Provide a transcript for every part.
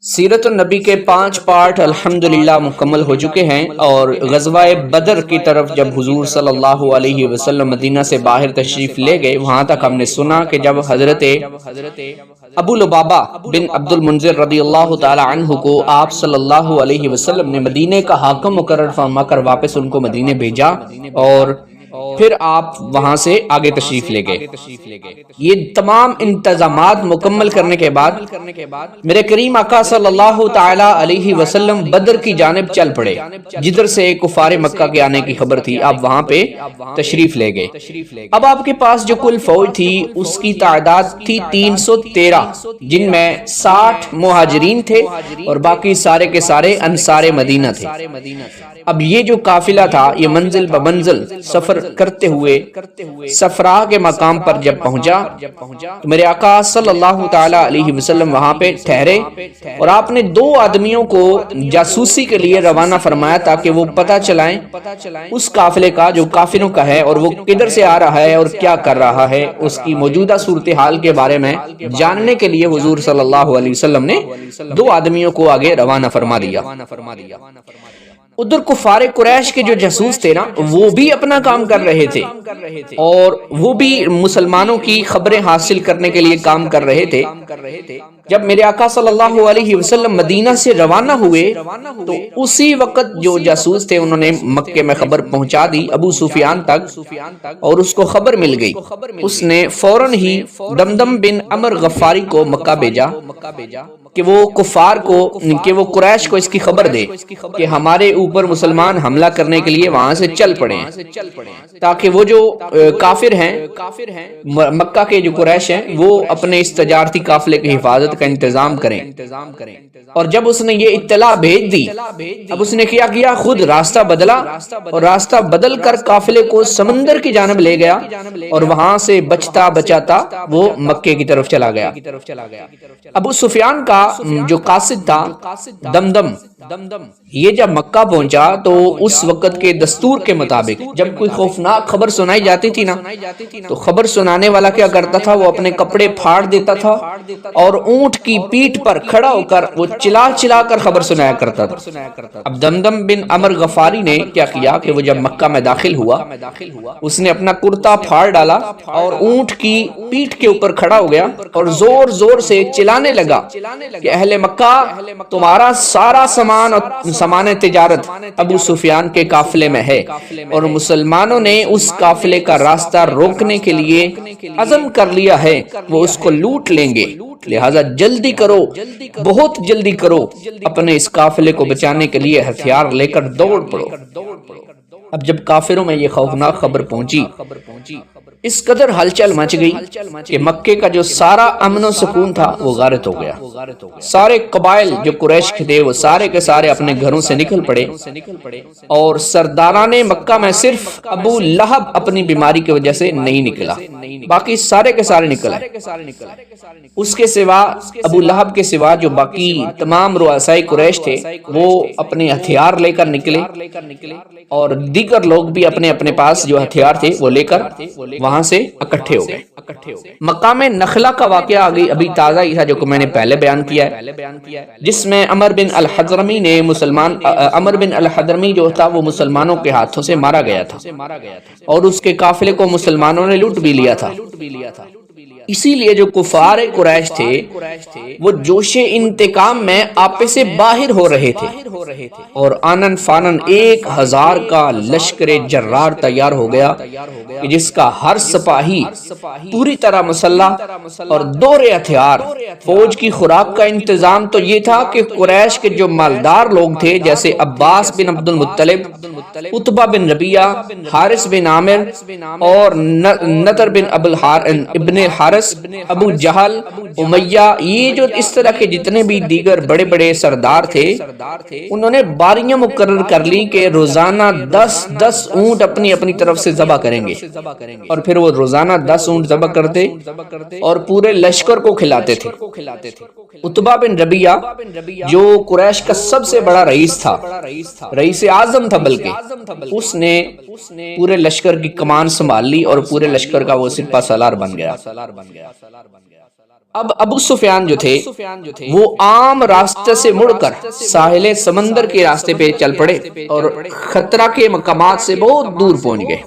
سیرت النبی کے 5 پارٹ الحمدللہ مکمل ہو چکے ہیں، اور غزوہ بدر کی طرف جب حضور صلی اللہ علیہ وسلم مدینہ سے باہر تشریف لے گئے، وہاں تک ہم نے سنا کہ جب حضرت ابو لبابہ بن عبد المنذر رضی اللہ تعالی عنہ کو آپ صلی اللہ علیہ وسلم نے مدینے کا حاکم مقرر فرما کر واپس ان کو مدینے بھیجا، اور پھر آپ وہاں سے آگے تشریف لے گئے۔ یہ تمام انتظامات مکمل کرنے کے بعد میرے کریم آقا صلی اللہ تعالی علیہ وسلم بدر کی جانب چل پڑے، جدھر سے کفار مکہ کے آنے کی خبر تھی۔ آپ وہاں پہ تشریف لے گئے۔ اب آپ کے پاس جو کل فوج تھی اس کی تعداد تھی 313، جن میں 60 مہاجرین تھے اور باقی سارے کے سارے انصار مدینہ تھے۔ اب یہ جو قافلہ تھا یہ منزل بمنزل سفر کرتے ہوئے صفرا کے مقام پر جب پہنچا تو میرے آقا صلی اللہ تعالی علیہ وسلم وہاں پہ ٹھہرے، اور آپ نے 2 آدمیوں کو جاسوسی کے لیے روانہ فرمایا تاکہ وہ پتہ چلائیں اس قافلے کا جو کافروں کا ہے، اور وہ کدھر سے آ رہا ہے اور کیا کر رہا ہے، اس کی موجودہ صورتحال کے بارے میں جاننے کے لیے حضور صلی اللہ علیہ وسلم نے 2 آدمیوں کو آگے روانہ فرما دیا۔ ادھر کفار قریش کے جو جاسوس تھے نا، وہ بھی اپنا کام کر رہے تھے، اور وہ بھی مسلمانوں کی خبریں حاصل کرنے کے لیے کام کر رہے تھے۔ جب میرے آقا صلی اللہ علیہ وسلم مدینہ سے روانہ ہوئے تو اسی وقت جو جاسوس تھے انہوں نے مکے میں خبر پہنچا دی ابو سفیان تک، اور اس کو خبر مل گئی۔ اس نے فوراً ہی دمدم بن عمر غفاری کو مکہ بھیجا کہ وہ کفار کو، کہ وہ قریش کو اس کی خبر دے کہ ہمارے اوپر مسلمان حملہ کرنے کے لیے وہاں سے چل پڑے ہیں، تاکہ وہ جو کافر ہیں مکہ کے جو قریش ہیں وہ اپنے اس تجارتی قافلے کی حفاظت کا انتظام کریں۔ اور جب اس نے یہ اطلاع بھیج دی، اب اس نے کیا خود راستہ بدلا، اور راستہ بدل کر قافلے کو سمندر کی جانب لے گیا، اور وہاں سے بچتا بچاتا وہ مکے کی طرف چلا گیا۔ ابو سفیان کا جو قاصد تھا دمدم، یہ جب مکہ پہنچا تو اس وقت کے دستور کے مطابق جب کوئی خوفناک خبر سنائی جاتی تھی نا، تو خبر سنانے والا کیا کرتا تھا، وہ اپنے کپڑے پھاڑ دیتا تھا اور اونٹ کی پیٹھ پر کھڑا ہو کر وہ چلا چلا کر خبر سنایا کرتا تھا۔ اب دمدم بن عمر غفاری نے کیا کیا کہ وہ جب مکہ میں داخل ہوا، اس نے اپنا کرتا پھاڑ ڈالا اور اونٹ کی پیٹھ کے اوپر کھڑا ہو گیا اور زور زور سے چلانے لگا کہ اہل مکہ، تمہارا سارا سامان تجارت ابو سفیان کے قافلے میں ہے، اور مسلمانوں نے اس قافلے کا راستہ روکنے کے لیے عزم کر لیا ہے، وہ اس کو لوٹ لیں گے، لہذا جلدی کرو، بہت جلدی کرو، اپنے اس قافلے کو بچانے کے لیے ہتھیار لے کر دوڑ پڑو۔ اب جب کافروں میں یہ خوفناک خبر پہنچی، اس قدر ہلچل مچ گئی کہ مکے کا جو سارا امن و سکون تھا وہ غارت ہو گیا۔ سارے قبائل جو قریش کے تھے وہ سارے کے سارے اپنے گھروں سے نکل پڑے، اور سرداران مکہ میں صرف ابو لہب اپنی بیماری کی وجہ سے نہیں نکلا، باقی سارے کے سارے نکل آئے۔ اس کے سوا، ابو لہب کے سوا جو باقی تمام رؤسائے قریش تھے وہ اپنے ہتھیار لے کر نکلے، اور دیگر لوگ بھی اپنے اپنے پاس جو ہتھیار تھے وہ لے کر وہاں سے اکٹھے ہو گئے۔ مقام نخلہ کا واقعہ آگئی ابھی تازہ ہی تھا جو کہ میں نے پہلے بیان کیا ہے، جس میں عمر بن الحضرمی جو تھا وہ مسلمانوں کے ہاتھوں سے مارا گیا تھا، اور اس کے قافلے کو مسلمانوں نے لوٹ بھی لیا تھا۔ اسی لیے جو کفار قریش تھے وہ جوش انتقام میں آپے سے باہر ہو رہے تھے، اور آنن فانن 1000 کا لشکر جرار تیار ہو گیا کہ جس کا ہر سپاہی پوری طرح مسلح اور دور ہتھیار۔ فوج کی خوراک کا انتظام تو یہ تھا کہ قریش کے جو مالدار لوگ تھے جیسے عباس بن عبد المطلب، عتبہ بن ربیعہ، حارث بن عامر اور نضر بن ابن الحارث، ابو جہل، امیہ، یہ جو اس طرح کے جتنے بھی دیگر بڑے بڑے سردار تھے، انہوں نے باریاں مقرر کر لی کہ روزانہ 10 اونٹ اپنی اپنی طرف سے ذبح کریں گے، اور پھر وہ روزانہ 10 اونٹ ذبح کرتے اور پورے لشکر کو کھلاتے تھے۔ عتبہ بن ربیعہ جو قریش کا سب سے بڑا رئیس تھا، رئیس اعظم تھا بلکہ، اس نے پورے لشکر کی کمان سنبھال لی اور پورے لشکر کا وہ سپہ سالار بن گیا۔ اب ابو سفیان جو تھے وہ عام راستے سے مڑ کر ساحل سمندر کے راستے پہ چل پڑے اور خطرہ کے مقامات سے بہت دور پہنچ گئے۔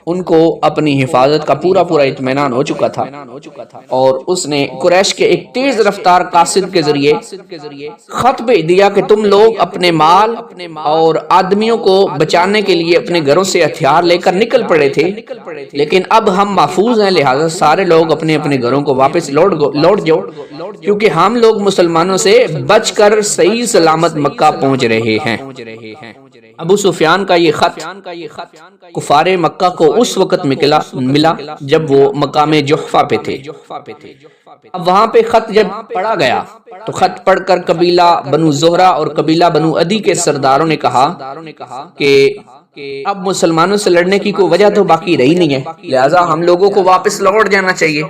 ان کو اپنی حفاظت کا پورا اطمینان ہو چکا تھا اور اس نے قریش کے ایک تیز رفتار قاصد کے ذریعے خط بھیج دیا کہ تم لوگ اپنے مال اور آدمیوں کو بچانے کے لیے اپنے گھروں سے ہتھیار لے کر نکل پڑے تھے، لیکن اب ہم محفوظ ہیں، لہٰذا سارے لوگ اپنے اپنے گھروں کو واپس لوٹ جاؤ، کیونکہ ہم لوگ مسلمانوں سے بچ کر صحیح سلامت مکہ پہنچ رہے ہیں۔ ابو سفیان کا یہ خط کفار مکہ کو اس وقت ملا جب وہ مقام جحفہ پہ تھے۔ اب وہاں پہ خط جب پڑھا گیا تو خط پڑھ کر قبیلہ بنو زہرہ اور قبیلہ بنو عدی کے سرداروں نے کہا کہ اب مسلمانوں سے لڑنے کی کوئی وجہ تو باقی رہی نہیں ہے، لہٰذا ہم لوگوں کو واپس لوٹ جانا چاہیے۔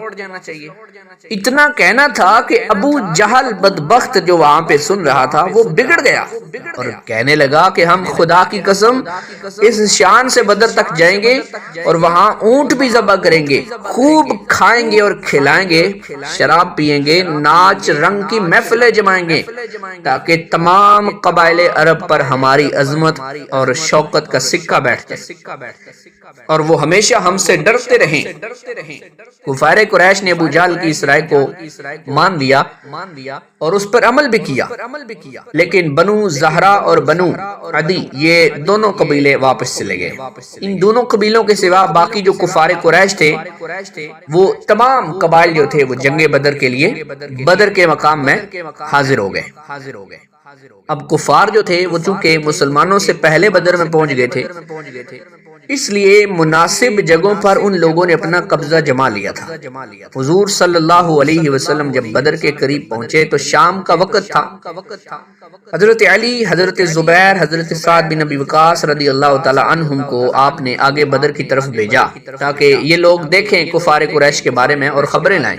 اتنا کہنا تھا کہ ابو جہل بدبخت جو وہاں پہ سن رہا تھا وہ بگڑ گیا اور کہنے لگا کہ ہم خدا کی قسم اس شان سے بدر تک جائیں گے اور وہاں اونٹ بھی ذبح کریں گے، خوب کھائیں گے اور کھلائیں گے، شراب پیئیں گے، ناچ رنگ کی محفلیں جمائیں گے، تاکہ تمام قبائل عرب پر ہماری عظمت اور شوکت کا سکہ بیٹھ جائے اور وہ ہمیشہ ہم سے ڈرتے رہیں۔ کفار قریش نے ابو جہل کی اس رائے کو مان دیا اور اس پر عمل بھی کیا، لیکن بنو زہرہ اور بنو عدی یہ دونوں قبیلے واپس چلے گئے۔ ان دونوں قبیلوں کے سوا باقی جو کفار قریش تھے وہ تمام قبائل جو تھے وہ جنگ بدر کے لیے بدر کے مقام میں حاضر ہو گئے۔ اب کفار جو تھے وہ چونکہ مسلمانوں سے پہلے بدر میں پہنچ گئے تھے، اس لیے مناسب جگہوں پر ان لوگوں نے اپنا قبضہ جما لیا تھا۔ حضور صلی اللہ علیہ وسلم جب بدر کے قریب پہنچے تو شام کا وقت تھا۔ حضرت علی، حضرت زبیر، حضرت سعد بن ابی وقاص رضی اللہ تعالی عنہم کو آپ نے آگے بدر کی طرف بھیجا تاکہ یہ لوگ دیکھیں کفار قریش کے بارے میں اور خبریں لائیں۔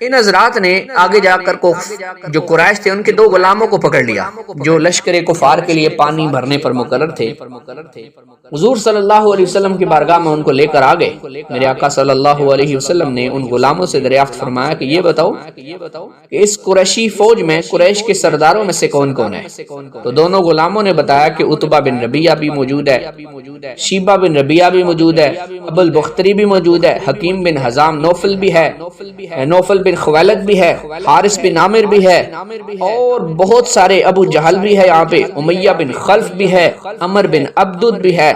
ان حضرات نے آگے جا کر جو قریش تھے ان کے دو غلاموں کو پکڑ لیا جو لشکر کفار کے لیے پانی بھرنے پر مقرر تھے۔ حضور صلی اللہ علیہ وسلم کی بارگاہ میں ان کو لے کر آ گئے۔ میرے آقا صلی اللہ علیہ وسلم نے ان غلاموں سے دریافت فرمایا کہ یہ بتاؤ کہ اس قریشی فوج میں قریش کے سرداروں میں سے کون کون ہے؟ تو دونوں غلاموں نے بتایا کہ عتبہ بن ربیعہ بھی موجود ہے، شیبہ بن ربیعہ بھی موجود ہے، ابو البختری بھی موجود ہے، حکیم بن حزام نوفل بھی ہے، نوفل بن خویلد بھی ہے، حارث بن عامر بھی ہے، اور بہت سارے، ابو جہل بھی ہے یہاں پہ، امیہ بن خلف بھی ہے، عمر بن عبدود بھی ہے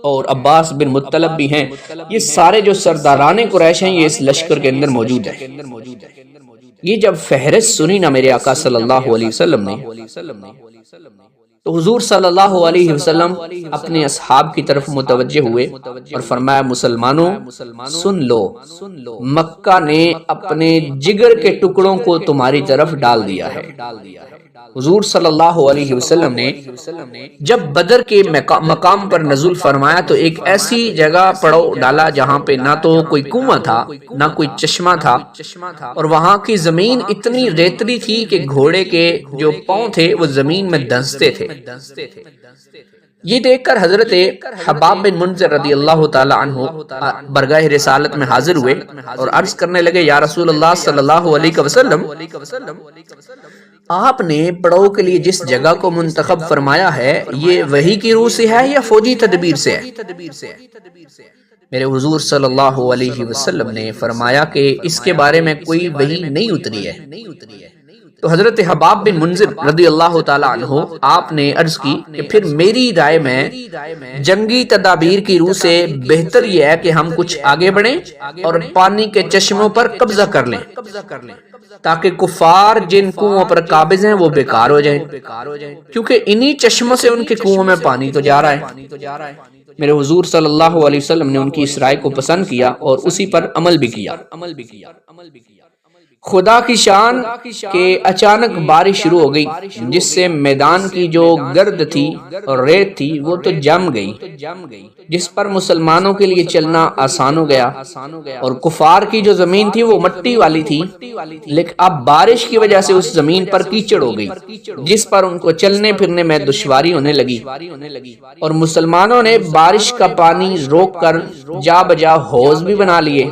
اور عباس بن مطلب بھی ہیں۔ یہ سارے جو سرداران قریش ہیں یہ اس لشکر کے اندر موجود ہیں۔ یہ جب فہرست سنی نا میرے آقا صلی اللہ علیہ وسلم نے تو حضور صلی اللہ علیہ وسلم اپنے اصحاب کی طرف متوجہ ہوئے اور فرمایا مسلمانوں سن لو، مکہ نے اپنے جگر کے ٹکڑوں کو تمہاری طرف ڈال دیا ہے۔ حضور صلی اللہ علیہ وسلم نے جب بدر کے مقام پر نزول فرمایا تو ایک ایسی جگہ پڑاؤ ڈالا جہاں پہ نہ تو کوئی کنواں تھا نہ کوئی چشمہ تھا، اور وہاں کی زمین اتنی ریتلی تھی کہ گھوڑے کے جو پاؤں تھے وہ زمین میں دھنستے تھے۔ یہ دیکھ کر حضرت حباب بن منذر رضی اللہ تعالی عنہ برگاہ رسالت میں حاضر ہوئے اور عرض کرنے لگے یا رسول اللہ صلی اللہ علیہ وسلم، آپ نے پڑاؤ کے لیے جس جگہ کو منتخب فرمایا ہے یہ وحی کی روح سے ہے یا فوجی تدبیر سے ہے؟ میرے حضور صلی اللہ علیہ وسلم نے فرمایا کہ اس کے بارے میں کوئی وحی نہیں اتری ہے۔ تو حضرت حباب بن منذر رضی اللہ تعالی عنہ آپ نے عرض کی کہ پھر میری رائے میں جنگی تدابیر کی روح سے بہتر یہ ہے کہ ہم کچھ آگے بڑھیں اور پانی کے چشموں پر قبضہ کر لیں تاکہ کفار جن کنووں پر قابض ہیں وہ بیکار ہو جائیں، کیونکہ انہی چشموں سے ان کے کنووں میں پانی تو جا رہا ہے۔ میرے حضور صلی اللہ علیہ وسلم نے ان کی اس رائے کو پسند کیا اور اسی پر عمل بھی کیا۔ خدا کی شان کہ اچانک بارش شروع ہو گئی، جس سے میدان کی جو گرد تھی اور ریت تھی وہ تو جم گئی، جس پر مسلمانوں کے لیے چلنا آسان ہو گیا، اور کفار کی جو زمین تھی وہ مٹی والی تھی، لیکن اب بارش کی وجہ سے اس زمین پر کیچڑ ہو گئی، جس پر ان کو چلنے پھرنے میں دشواری ہونے لگی، اور مسلمانوں نے بارش کا پانی روک کر جا بجا حوض بھی بنا لیے،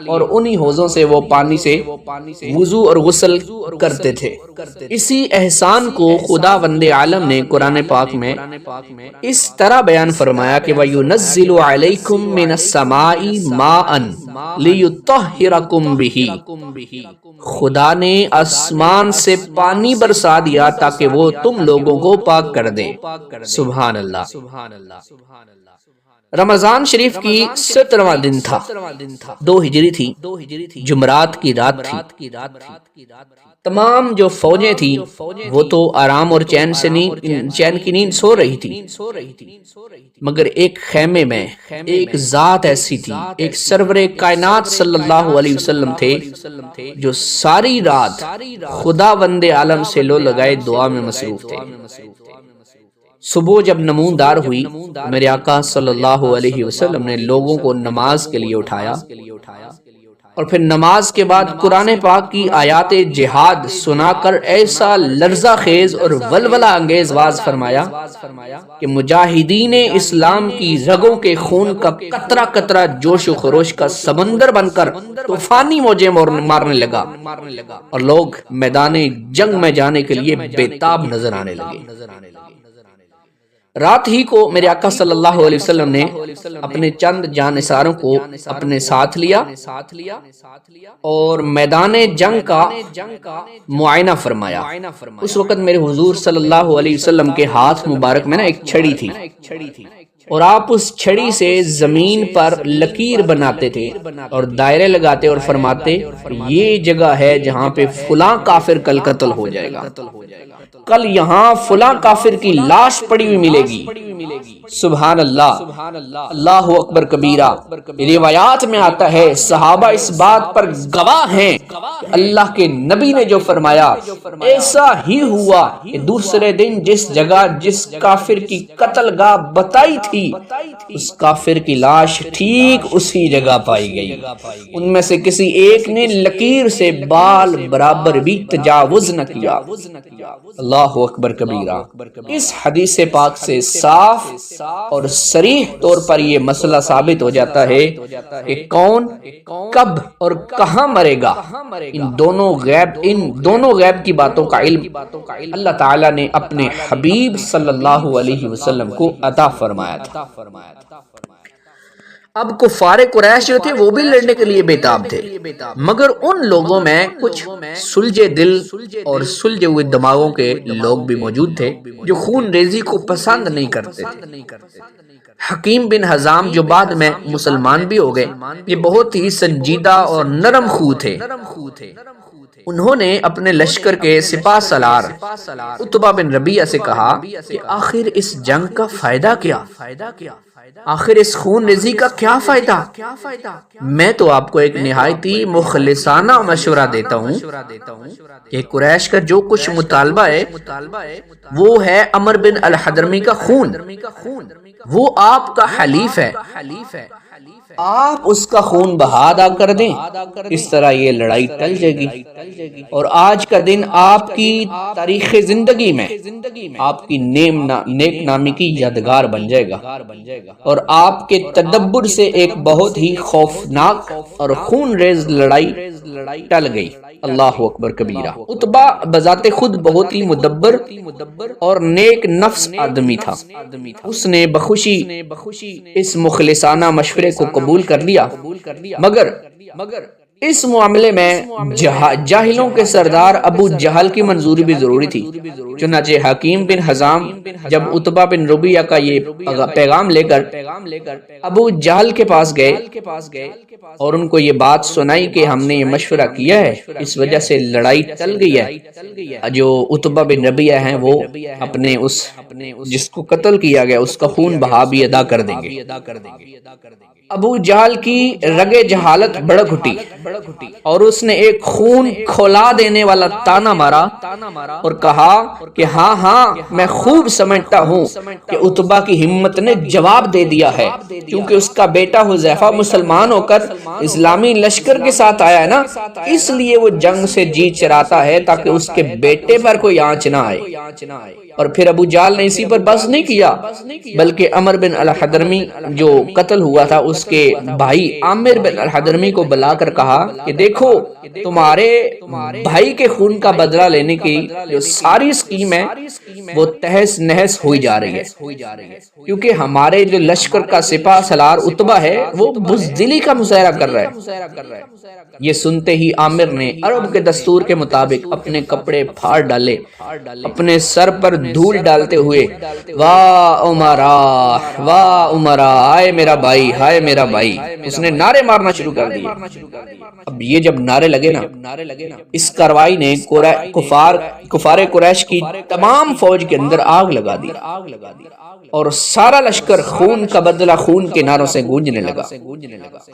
اور انہی حوضوں سے وہ پانی سے وضو اور غسل کرتے تھے۔ اسی احسان کو خدا وند عالم نے قرآن پاک میں اس طرح بیان فرمایا کہ وَيُنَزِّلُ عَلَيْكُم مِّنَ السَّمَاءِ مَاءً لِيُطَهِّرَكُم بِهِ، خدا نے آسمان سے پانی برسا دیا تاکہ وہ تم لوگوں کو پاک کر دے۔ سبحان اللہ۔ رمضان شریف کی 17واں دن تھا، 2 ہجری تھی، جمعرات کی رات تھی۔ تمام جو فوجیں تھیں وہ تو آرام اور چین کی نیند سو رہی تھی، مگر ایک خیمے میں ایک ذات ایسی تھی، ایک سرور کائنات صلی اللہ علیہ وسلم تھے، جو ساری رات خدا وند عالم سے لو لگائے دعا میں مصروف تھے۔ صبح جب نمودار ہوئی، میرے آقا صلی اللہ علیہ وسلم نے لوگوں کو نماز کے لیے اٹھایا، اور پھر نماز کے بعد قرآن پاک کی آیات جہاد سنا کر ایسا لرزہ خیز اور ولولہ انگیز واز فرمایا کہ مجاہدین اسلام کی رگوں کے خون کا قطرہ قطرہ جوش و خروش کا سمندر بن کر طوفانی موجیں مارنے لگا، اور لوگ میدان جنگ میں جانے کے لیے بےتاب نظر آنے لگے۔ رات ہی کو میرے آقا صلی اللہ علیہ وسلم نے اپنے چند جانثاروں کو اپنے ساتھ لیا اور میدان جنگ کا معائنہ فرمایا۔ اس وقت میرے حضور صلی اللہ علیہ وسلم کے ہاتھ مبارک میں ایک چھڑی تھی، اور آپ اس چھڑی سے زمین پر لکیر بناتے تھے اور دائرے لگاتے اور فرماتے یہ جگہ ہے جہاں پہ فلاں کافر کل قتل ہو جائے گا، کل یہاں فلاں کافر کی لاش پڑی ہوئی ملے گی۔ سبحان اللہ، اللہ اکبر کبیرہ۔ روایات میں آتا ہے، صحابہ اس بات پر گواہ ہیں کہ اللہ کے نبی نے جو فرمایا ایسا ہی ہوا کہ دوسرے دن جس جگہ جس کافر کی قتل گاہ بتائی تھی، اس کافر کی لاش ٹھیک اسی جگہ پائی گئی، ان میں سے کسی ایک نے لکیر سے بال برابر بھی تجاوز نہ کیا۔ اللہ اکبر کبیرہ۔ اس حدیث پاک سے صاف اور صریح طور پر یہ مسئلہ ثابت ہو جاتا ہے کہ کون کب اور کہاں مرے گا، ان دونوں غیب کی باتوں کا علم اللہ تعالیٰ نے اپنے حبیب صلی اللہ علیہ وسلم کو عطا فرمایا تھا۔ اب کفار قریش جو تھے وہ بھی لڑنے کے لیے بےتاب تھے، مگر ان لوگوں میں کچھ سلجھے دل اور سلجھے ہوئے دماغوں کے لوگ بھی موجود تھے جو خون ریزی کو پسند نہیں کرتے تھے۔ حکیم بن حزام جو بعد میں مسلمان بھی ہو گئے، یہ بہت ہی سنجیدہ اور نرم خو تھے۔ انہوں نے اپنے لشکر کے سپاہ سالار عتبہ بن ربیعہ سے کہا کہ آخر اس جنگ کا فائدہ کیا؟ آخر اس خون ریزی کا کیا فائدہ؟ میں تو آپ کو ایک نہایتی مخلصانہ مشورہ دیتا ہوں کہ قریش کا جو کچھ مطالبہ ہے وہ ہے عمر بن الحضرمی کا خون، وہ آپ کا حلیف ہے، آپ اس کا خون بہا ادا کر دیں، اس طرح یہ لڑائی ٹل جائے گی، اور آج کا دن آپ کی تاریخ زندگی میں آپ کی نیک نامی کی یادگار بن جائے گا، اور آپ کے تدبر سے ایک بہت ہی خوفناک اور خون ریز لڑائی ٹل گئی۔ اللہ اکبر کبیرہ۔ عتبہ بذات خود بہت ہی مدبر اور نیک نفس آدمی تھا، اس نے بخوشی اس مخلصانہ مشورے کو قبول کر لیا، مگر اس معاملے میں جاہلوں کے سردار ابو جہل کی منظوری بھی ضروری تھی۔ چنانچہ حکیم بن حزام جب عتبہ بن ربیعہ کا یہ پیغام لے کر ابو جہل کے پاس گئے اور ان کو یہ بات سنائی کہ ہم نے یہ مشورہ کیا ہے، اس وجہ سے لڑائی ٹل گئی ہے، جو عتبہ بن ربیعہ ہیں وہ اپنے اس جس کو قتل کیا گیا اس کا خون بہا بھی ادا کر دیں گے۔ ابو جہل کی رگے جہالت بڑک اٹھی اور اس نے ایک خون کھولا دینے والا تانا مارا اور کہا کہ ہاں ہاں میں خوب سمجھتا ہوں کہ عتبہ کی ہمت نے جواب دے دیا ہے، کیونکہ اس کا بیٹا حذیفہ مسلمان ہو کر اسلامی لشکر کے ساتھ آیا ہے نا، اس لیے وہ جنگ سے جی چراتا ہے تاکہ اس کے بیٹے پر کوئی آنچ نہ آئے۔ اور پھر ابو جہل نے اسی پر بس نہیں کیا، بلکہ عمر بن الحضرمی جو قتل ہوا تھا اس کے بھائی عامر بن الحضرمی کو بلا کر کہا کہ دیکھو تمہارے بھائی کے خون کا بدلہ لینے کی جو ساری اسکیم ہے وہ تہس نہس ہوئی جا رہی ہے، کیونکہ ہمارے جو لشکر کا سپاہ سالار عتبہ ہے وہ بزدلی کا مظاہرہ کر رہا ہے۔ یہ سنتے ہی عامر نے عرب کے دستور کے مطابق اپنے کپڑے پھاڑ ڈالے، اپنے سر پر دھول ڈالتے ہوئے واہ عمرا واہ عمرا، ہائے میرا بھائی ہائے میرا بھائی، اس نے نعرے مارنا شروع کر دیے۔ اب یہ جب نعرے لگے نا، اس کارروائی نے کفار قریش کی تمام فوج کے اندر آگ لگا دی اور سارا لشکر خون کا بدلہ خون کے نعروں سے گونجنے لگا۔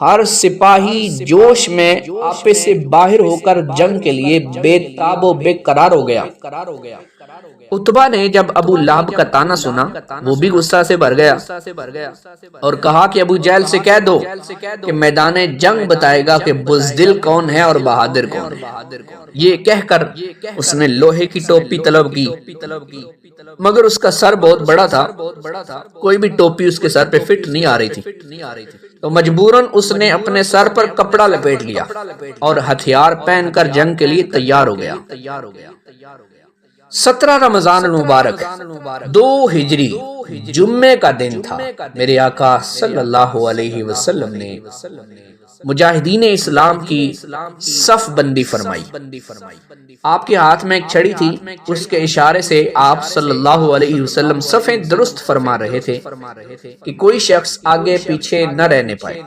ہر سپاہی جوش میں آپے سے باہر ہو کر جنگ کے لیے بے تاب و بے قرار ہو گیا۔ عتبہ نے جب ابو لہب کا تانا سنا وہ بھی غصہ سے بھر گیا اور کہا کہ ابو جہل سے کہہ دو کہ میدان جنگ بتائے گا کہ بزدل کون ہے اور بہادر کون ہے۔ یہ کہہ کر اس نے لوہے کی ٹوپی طلب کی، مگر اس کا سر بہت بڑا تھا، کوئی بھی ٹوپی اس کے سر پہ فٹ نہیں آ رہی تھی، تو مجبوراً اس نے اپنے سر پر کپڑا لپیٹ لیا اور ہتھیار پہن کر جنگ کے لیے تیار ہو گیا۔ 17 رمضان المبارک 2 ہجری جمعے کا دن تھا۔ میرے آقا صلی اللہ علیہ وسلم نے مجاہدین اسلام کی صف بندی فرمائی۔ آپ کے ہاتھ میں ایک چھڑی تھی، اس کے اشارے سے آپ صلی اللہ علیہ وسلم صفیں درست فرما رہے تھے کہ کوئی شخص آگے پیچھے نہ رہنے پائے،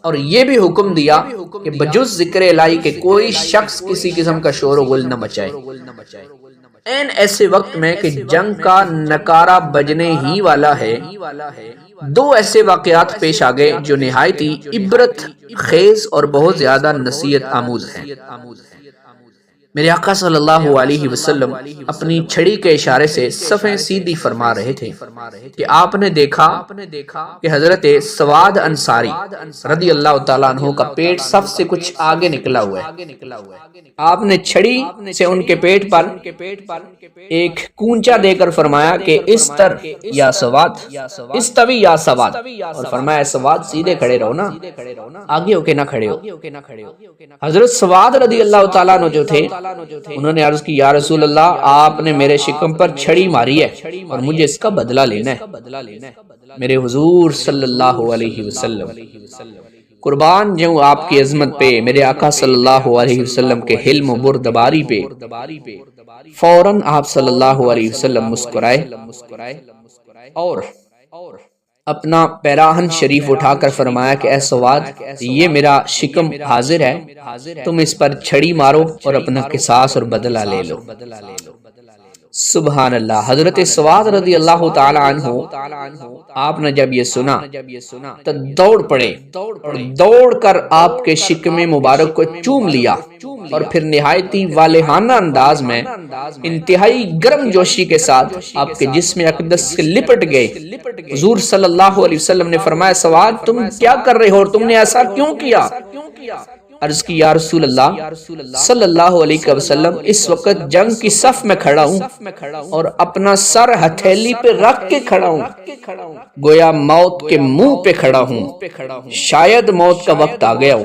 اور یہ بھی حکم دیا کہ بجز ذکر الہی کے کوئی شخص کسی قسم کا شور و غل نہ مچائے۔ این ایسے وقت میں کہ جنگ کا نکارہ بجنے ہی والا ہے، 2 ایسے واقعات پیش آگئے جو نہایت ہی عبرت خیز اور بہت زیادہ نصیحت آموز ہیں۔ میرے آقا صلی اللہ علیہ وسلم اپنی چھڑی کے اشارے سے صفیں سیدھی فرما رہے تھے کہ آپ نے دیکھا کہ حضرت سواد انصاری رضی اللہ تعالیٰ عنہ کا پیٹ صف سے کچھ آگے نکلا ہوا ہے۔ آپ نے چھڑی سے ان کے پیٹ پر ایک کونچا دے کر فرمایا کہ استر یا سواد، استوی یا سواد، اور فرمایا سواد سیدھے کھڑے رہو نا، آگے ہو کے نہ کھڑے ہو۔ حضرت سواد رضی اللہ تعالیٰ عنہ جو تھے انہوں نے عرض کی یا رسول اللہ، آپ نے میرے شکم پر چھڑی ماری ہے اور مجھے اس کا بدلہ لینا ہے۔ میرے حضور صلی اللہ علیہ وسلم قربان جاؤں آپ کی عظمت پہ، میرے آقا صلی اللہ علیہ وسلم کے حلم و بردباری پہ، فوراً آپ صلی اللہ علیہ وسلم مسکرائے اور اپنا پیراہن شریف اٹھا کر فرمایا کہ اے سواد، یہ میرا شکم حاضر ہے، تم اس پر چھڑی مارو اور اپنا قصاص اور بدلہ لے لو۔ سبحان اللہ۔ حضرت سواد رضی اللہ تعالی عنہ آپ نے جب یہ سنا تو دوڑ پڑے اور دوڑ کر آپ کے شکم مبارک کو چوم لیا اور پھر نہایتی والہانہ انداز میں انتہائی گرم جوشی کے ساتھ آپ کے جسم اقدس سے لپٹ گئے۔ حضور صلی اللہ علیہ وسلم نے فرمایا سواد تم کیا کر رہے ہو اور تم نے ایسا کیوں کیا؟ عرض کی یا رسول اللہ صلی اللہ علیہ وسلم اس وقت جنگ کی صف میں کھڑا ہوں اور اپنا سر ہتھیلی پہ رکھ کے کھڑا ہوں، گویا موت کے منہ پہ کھڑا ہوں، شاید موت کا وقت آ گیا ہو۔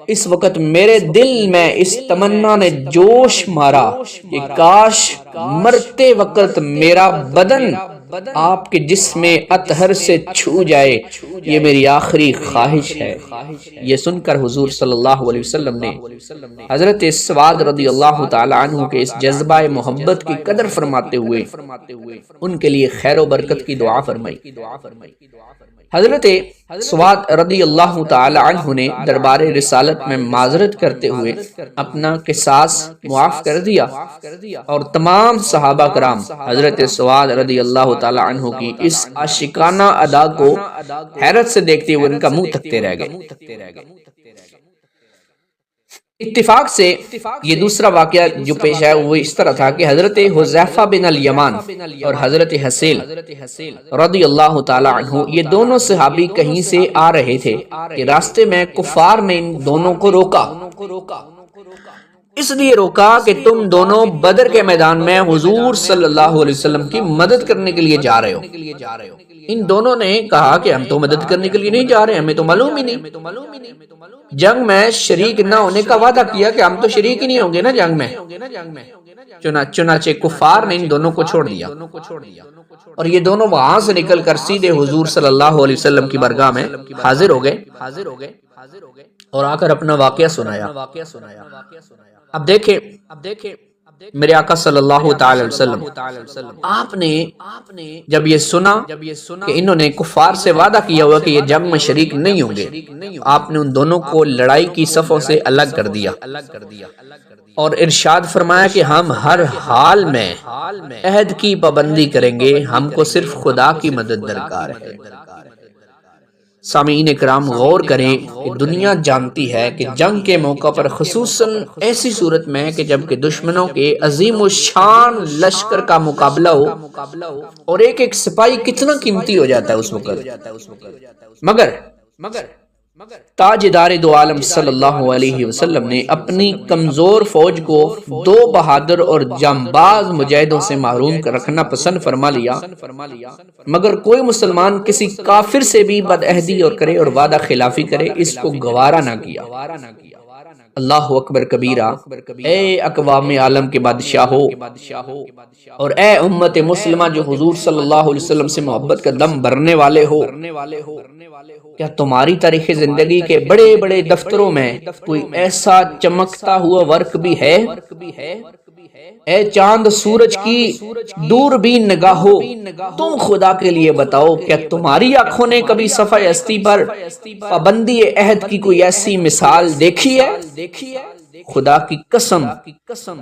اس وقت میرے دل میں اس تمنا نے جوش مارا کہ کاش مرتے وقت میرا بدن آپ کے جسم اطہر سے چھو جائے، یہ میری آخری خواہش ہے۔ یہ سن کر حضور صلی اللہ علیہ وسلم نے حضرت سواد رضی اللہ تعالی عنہ کے اس جذبہ محبت کی قدر فرماتے ہوئے ان کے لیے خیر و برکت کی دعا فرمائی۔ حضرت سواد رضی اللہ تعالی عنہ نے دربار رسالت میں معذرت کرتے ہوئے اپنا قصاص معاف کر دیا اور تمام صحابہ کرام حضرت سواد رضی اللہ تعالی عنہ کی اس عاشقانہ ادا کو حیرت سے دیکھتے ہوئے ان کا منہ تکتے رہ گئے۔ اتفاق سے یہ دوسرا واقعہ جو پیش آیا وہ اس طرح تھا کہ حضرت حذیفہ بن الیمان اور حضرت حسیل رضی اللہ تعالی عنہ یہ دونوں صحابی کہیں سے آ رہے تھے کہ راستے میں کفار نے ان دونوں کو روکا، اس لیے روکا کہ تم دونوں بدر کے میدان میں حضور صلی اللہ علیہ وسلم کی مدد کرنے کے لیے جا رہے ہو۔ ان دونوں نے کہا کہ ہم تو مدد کرنے کے لیے نہیں جا رہے، ہمیں تو معلوم ہی نہیں، جنگ میں شریک نہ ہونے کا وعدہ کیا کہ ہم تو شریک ہی نہیں ہوں گے نا جنگ میں۔ چنانچہ کفار نے ان دونوں کو چھوڑ دیا اور یہ دونوں وہاں سے نکل کر سیدھے حضور صلی اللہ علیہ وسلم کی بارگاہ میں حاضر ہو گئے اور آ کر اپنا واقعہ سنایا۔ اب دیکھیں میرے آقا صلی اللہ تعالی وسلم، آپ نے جب یہ سنا کہ انہوں نے کفار سے وعدہ کیا ہوا کہ یہ جنگ میں شریک نہیں ہوں گے، آپ نے ان دونوں کو لڑائی کی صفوں سے الگ کر دیا اور ارشاد فرمایا کہ ہم ہر حال میں عہد کی پابندی کریں گے، ہم کو صرف خدا کی مدد درکار ہے۔ سامعین اکرام غور کریں کہ دنیا جانتی ہے کہ جنگ کے موقع پر خصوصاً ایسی صورت میں کہ جب کہ دشمنوں کے عظیم الشان لشکر کا مقابلہ ہو اور ایک ایک سپاہی کتنا قیمتی ہو جاتا ہے اس وقت، مگر تاجدار دو عالم صلی اللہ علیہ وسلم نے اپنی کمزور فوج کو دو بہادر اور جانباز مجاہدوں سے محروم رکھنا پسند فرما لیا، مگر کوئی مسلمان کسی کافر سے بھی بدعہدی اور کرے اور وعدہ خلافی کرے اس کو گوارا نہ کیا۔ اللہ اکبر کبیرہ، اے اقوام عالم کے بادشاہو اور اے امت مسلمہ جو حضور صلی اللہ علیہ وسلم سے محبت کا دم بھرنے والے ہو، کیا تمہاری تاریخ زندگی کے بڑے بڑے دفتروں میں کوئی ایسا چمکتا ہوا ورق بھی ہے؟ اے چاند سورج کی دوربین نگاہو، تم خدا کے لیے بتاؤ کیا تمہاری آنکھوں نے کبھی صفحہ ہستی پر پابندی عہد کی کوئی ایسی مثال دیکھی ہے؟ خدا کی قسم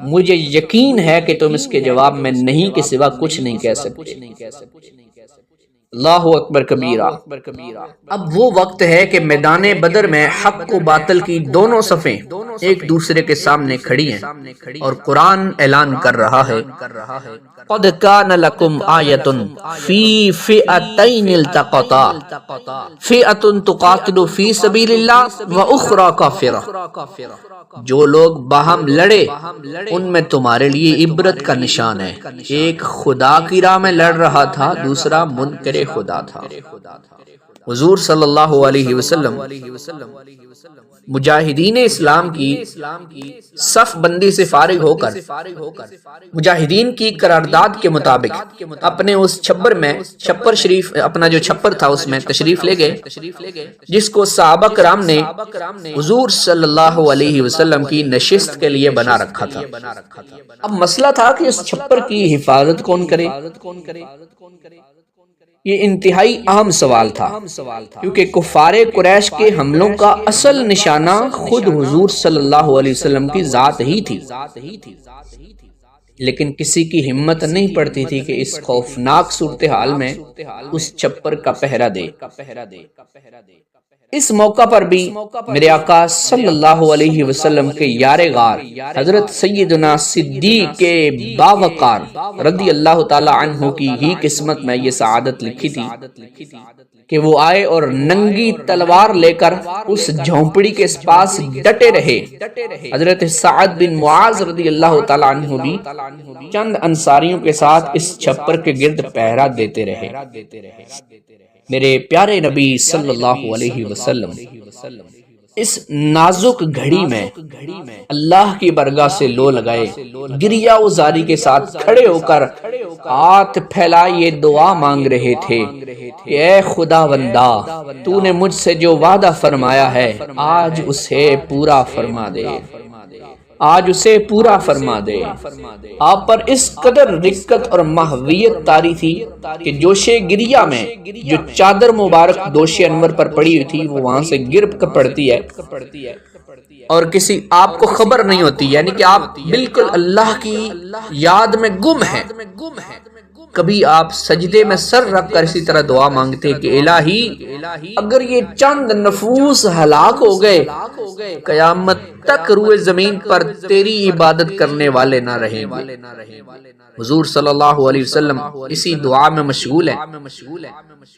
مجھے یقین ہے کہ تم اس کے جواب میں نہیں کے سوا کچھ نہیں کہہ سکتے۔ اللہ اکبر کبیرہ۔ اب وہ وقت ہے کہ میدان بدر میں حق و باطل کی دونوں صفیں ایک دوسرے کے سامنے کھڑی ہیں اور قرآن اعلان کر رہا ہے قَدْ كَانَ لَكُمْ آیَةٌ فِي فِئَتَيْنِ الْتَقَطَا فِئَةٌ تُقَاتِلُ فِي سَبِيلِ اللَّهِ وَأُخْرَى كَافِرَةٌ۔ جو لوگ باہم لڑے ان میں تمہارے لیے عبرت کا نشان ہے، ایک خدا کی راہ میں لڑ رہا تھا، دوسرا منکر خدا تھا۔ حضور صلی اللہ علیہ وسلم مجاہدین اسلام کی صف بندی سے فارغ ہو کر مجاہدین کی قرارداد کے مطابق اپنے اس چھپر شریف، اپنا جو چھپر تھا اس میں تشریف لے گئے، جس کو صحابہ کرام نے حضور صلی اللہ علیہ وسلم کی نشست کے لیے بنا رکھا تھا۔ اب مسئلہ تھا کہ اس چھپر کی حفاظت کون کرے؟ یہ انتہائی اہم سوال تھا، کیونکہ کفار قریش کے حملوں کا اصل نشانہ خود حضور صلی اللہ علیہ وسلم کی ذات ہی تھی، لیکن کسی کی ہمت نہیں پڑتی تھی کہ اس خوفناک صورتحال میں اس چھپر کا پہرا دے۔ اس موقع پر بھی میرے آقا صلی اللہ علیہ وسلم کے یار غار حضرت سیدنا صدیق باوقار رضی اللہ تعالی عنہ کی ہی قسمت میں یہ سعادت لکھی تھی کہ وہ آئے اور ننگی تلوار لے کر اس جھونپڑی کے پاس ڈٹے رہے۔ حضرت سعد بن معاذ رضی اللہ تعالی عنہ بھی چند انصاریوں کے ساتھ اس چھپر کے گرد پہرا دیتے رہے۔ میرے پیارے نبی صلی اللہ علیہ وسلم اس نازک گھڑی میں اللہ کی برگاہ سے لو لگائے، گریہ وزاری کے ساتھ کھڑے ہو کر ہاتھ پھیلائے یہ دعا مانگ رہے تھے کہ اے خدا بندہ، تو نے مجھ سے جو وعدہ فرمایا ہے آج اسے پورا فرما دے، آج اسے پورا فرما دے۔ آپ پر اس قدر رقت اور محویت طاری تھی کہ جوش گریہ میں جو چادر مبارک دوش انور پر پڑی ہوئی تھی وہ وہاں سے گر کر پڑتی ہے اور کسی آپ کو خبر نہیں ہوتی، یعنی کہ آپ بالکل اللہ کی یاد میں گم ہیں۔ کبھی آپ سجدے میں سر رکھ کر اسی طرح دعا مانگتے کہ الہی اگر یہ چند نفوس ہلاک ہو گئے قیامت تک روئے زمین پر تیری عبادت کرنے والے نہ رہیں گے۔ حضور صلی اللہ علیہ وسلم اسی دعا میں مشغول ہیں۔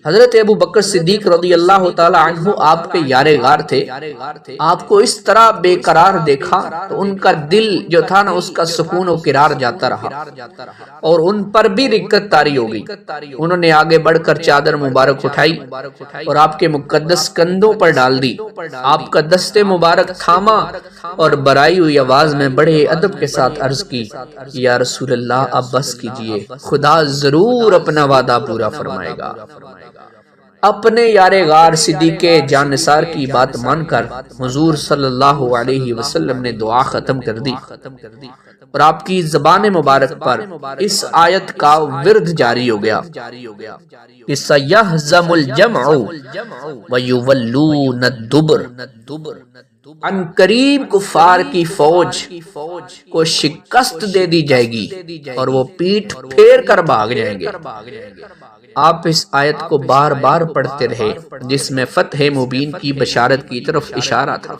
حضرت ابو بکر صدیق رضی اللہ تعالی عنہ آپ کے یار غار تھے۔ آپ کو اس طرح بے قرار دیکھا تو ان کا دل جو تھا نا اس کا سکون و قرار جاتا رہا اور ان پر بھی رقت طاری ہو گئی۔ انہوں نے آگے بڑھ کر چادر مبارک اٹھائی اور آپ کے مقدس کندھوں پر ڈال دی۔ آپ کا دست مبارک تھاما اور برائی ہوئی آواز میں بڑے ادب کے ساتھ عرض کی، یا رسول اللہ اب بس کیجئے، خدا ضرور اپنا وعدہ پورا فرمائے گا۔ اپنے یار غار صدیق جانثار کی بات مان کر حضور صلی اللہ علیہ وسلم نے دعا ختم کر دی اور آپ کی زبان مبارک پر اس آیت کا ورد جاری ہو گیا کہ سَيَهْزَمُ الْجَمْعُ وَيُوَلُّونَ الدُّبُرَ، ان قریب کفار کی فوج کو شکست دے دی جائے گی اور وہ پیٹھ پھیر کر بھاگ جائیں گے۔ آپ اس آیت کو بار بار پڑھتے رہے جس میں فتح مبین کی بشارت کی طرف اشارہ تھا۔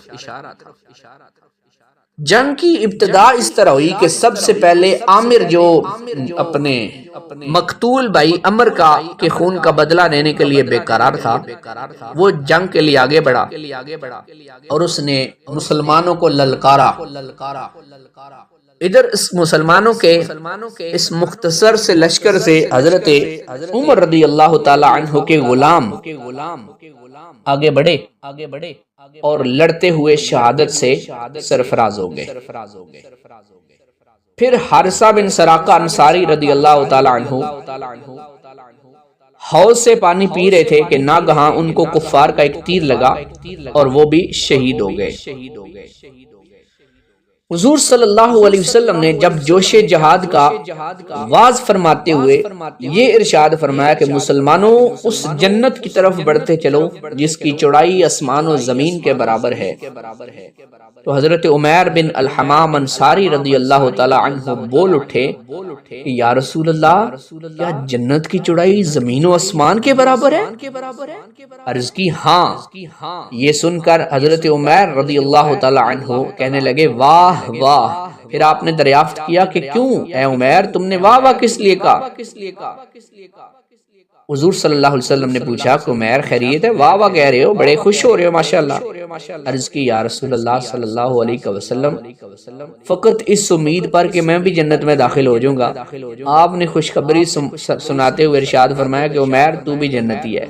جنگ کی ابتدا اس طرح ہوئی کہ سب سے پہلے عامر جو اپنے مقتول بھائی عمر کے خون کا بدلہ لینے کے لیے بے قرار تھا، وہ جنگ کے لیے آگے بڑھا اور اس نے مسلمانوں کو للکارا۔ ادھر اس مسلمانوں کے اس مختصر سے لشکر سے حضرت عمر رضی اللہ تعالی عنہ کے غلام آگے بڑھے اور لڑتے ہوئے شہادت سے سرفراز ہو گئے۔ پھر حارثہ بن سراقہ انصاری رضی اللہ تعالی عنہ حوض سے پانی پی رہے تھے کہ ناگہاں ان کو کفار کا ایک تیر لگا اور وہ بھی شہید ہو گئے۔ حضور صلی اللہ علیہ وسلم نے جب جوش جہاد کا واز فرماتے ہوئے یہ ارشاد فرمایا کہ مسلمانوں اس جنت کی طرف بڑھتے چلو جس کی چوڑائی آسمان و زمین کے برابر ہے، تو حضرت عمیر بن الحمام انصاری رضی اللہ تعالی عنہ بول اٹھے کہ یا رسول اللہ کیا جنت کی چوڑائی زمین و آسمان کے برابر ہے؟ عرض کی ہاں۔ یہ سن کر حضرت عمیر رضی اللہ تعالی عنہ کہنے لگے واہ واہ۔ پھر آپ نے دریافت کیا کہ کیوں اے عمیر تم نے واہ واہ کس لیے کہا؟ حضور صلی اللہ علیہ وسلم نے پوچھا کہ عمیر خیریت ہے، واہ واہ کہہ رہے ہو، بڑے خوش ہو رہے ہو ماشاءاللہ۔ عرض کی یا رسول اللہ صلی اللہ علیہ وسلم فقط اس امید پر کہ میں بھی جنت میں داخل ہو جاؤں گا۔ آپ نے خوشخبری سناتے ہوئے ارشاد فرمایا کہ عمیر تو بھی جنتی ہے۔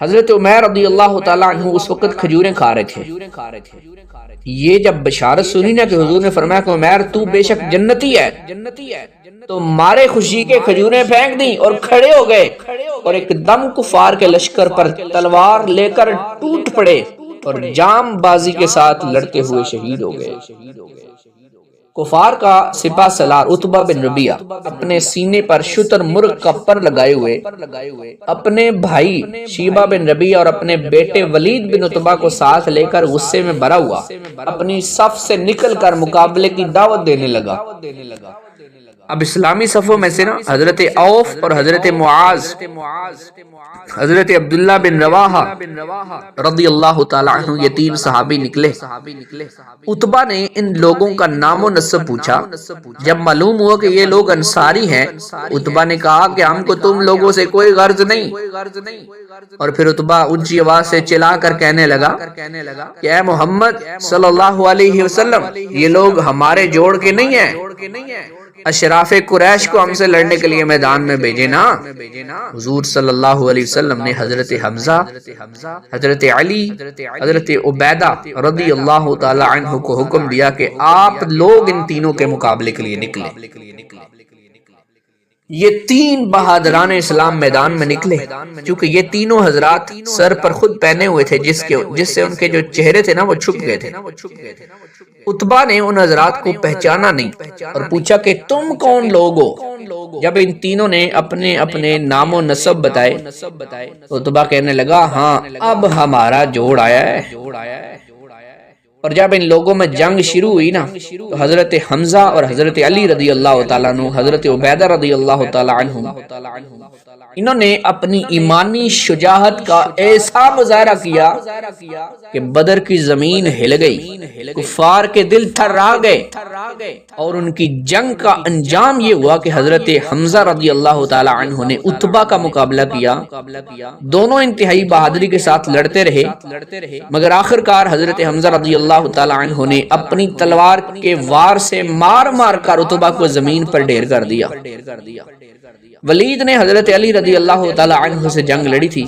حضرت عمیر رضی اللہ تعالیٰ عنہ اس وقت کھجوریں کھا رہے تھے۔ یہ جب بشارت سنی نا کہ حضور نے فرمایا کہ عمیر تو بے شک جنتی ہے، تو مارے خوشی کے کھجوریں پھینک دیں اور کھڑے ہو گئے اور ایک دم کفار کے لشکر پر تلوار لے کر ٹوٹ پڑے اور جام بازی کے ساتھ لڑتے ہوئے شہید ہو گئے۔ کفار کا سپہ سالار عتبہ بن ربیعہ اپنے سینے پر شتر مرغ کا پر لگائے ہوئے اپنے بھائی شیبہ بن ربیعہ اور اپنے بیٹے ولید بن عتبہ کو ساتھ لے کر غصے میں بھرا ہوا اپنی صف سے نکل کر مقابلے کی دعوت دینے لگا۔ اب اسلامی صفوں میں سے نا حضرت عوف اور حضرت معاذ، حضرت عبداللہ بن رواحہ رضی اللہ تعالیٰ عنہ یہ تین صحابی نکلے۔ عتبہ نے ان لوگوں کا نام و نسب پوچھا۔ جب معلوم ہوا کہ یہ لوگ انصاری ہیں، عتبہ نے کہا کہ ہم کو تم لوگوں سے کوئی غرض نہیں، اور پھر عتبہ اونچی آواز سے چلا کر کہنے لگا کہ اے محمد صلی اللہ علیہ وسلم یہ لوگ ہمارے جوڑ کے نہیں ہیں، اشراف قریش کو ہم سے لڑنے کے لیے میدان میں بھیجے نا۔ حضور صلی اللہ علیہ وسلم نے حضرت حمزہ، حضرت علی، حضرت عبیدہ رضی اللہ تعالی عنہ کو حکم دیا کہ آپ لوگ ان تینوں کے مقابلے کے لیے نکلے۔ یہ تین بہادران اسلام میدان میں نکلے، چونکہ یہ تینوں حضرات سر پر خود پہنے ہوئے تھے جس سے ان کے جو چہرے تھے نا وہ چھپ گئے تھے۔ عتبہ نے ان حضرات کو پہچانا نہیں اور پوچھا کہ تم کون لوگ ہو؟ جب ان تینوں نے اپنے اپنے نام و نسب بتائے عتبہ کہنے لگا ہاں اب ہمارا جوڑ آیا ہے۔ اور جب ان لوگوں میں جنگ شروع ہوئی نا تو حضرت حمزہ اور حضرت علی رضی اللہ تعالیٰ عنہ، حضرت عبیدہ رضی اللہ تعالیٰ عنہ، انہوں نے اپنی ایمانی شجاعت کا ایسا مظاہرہ کیا کہ بدر کی زمین ہل گئی، کفار کے دل تھرا گئے، اور ان کی جنگ کا انجام یہ ہوا کہ حضرت حمزہ رضی اللہ تعالی عنہ نے عتبہ کا مقابلہ کیا۔ دونوں انتہائی بہادری کے ساتھ لڑتے رہے، مگر آخر کار حضرت حمزہ رضی اللہ تعالی عنہ نے اپنی تلوار کے وار سے مار مار کر عتبہ کو زمین پر ڈھیر کر دیا۔ ولید نے حضرت علی رضی اللہ تعالی عنہ سے جنگ لڑی تھی،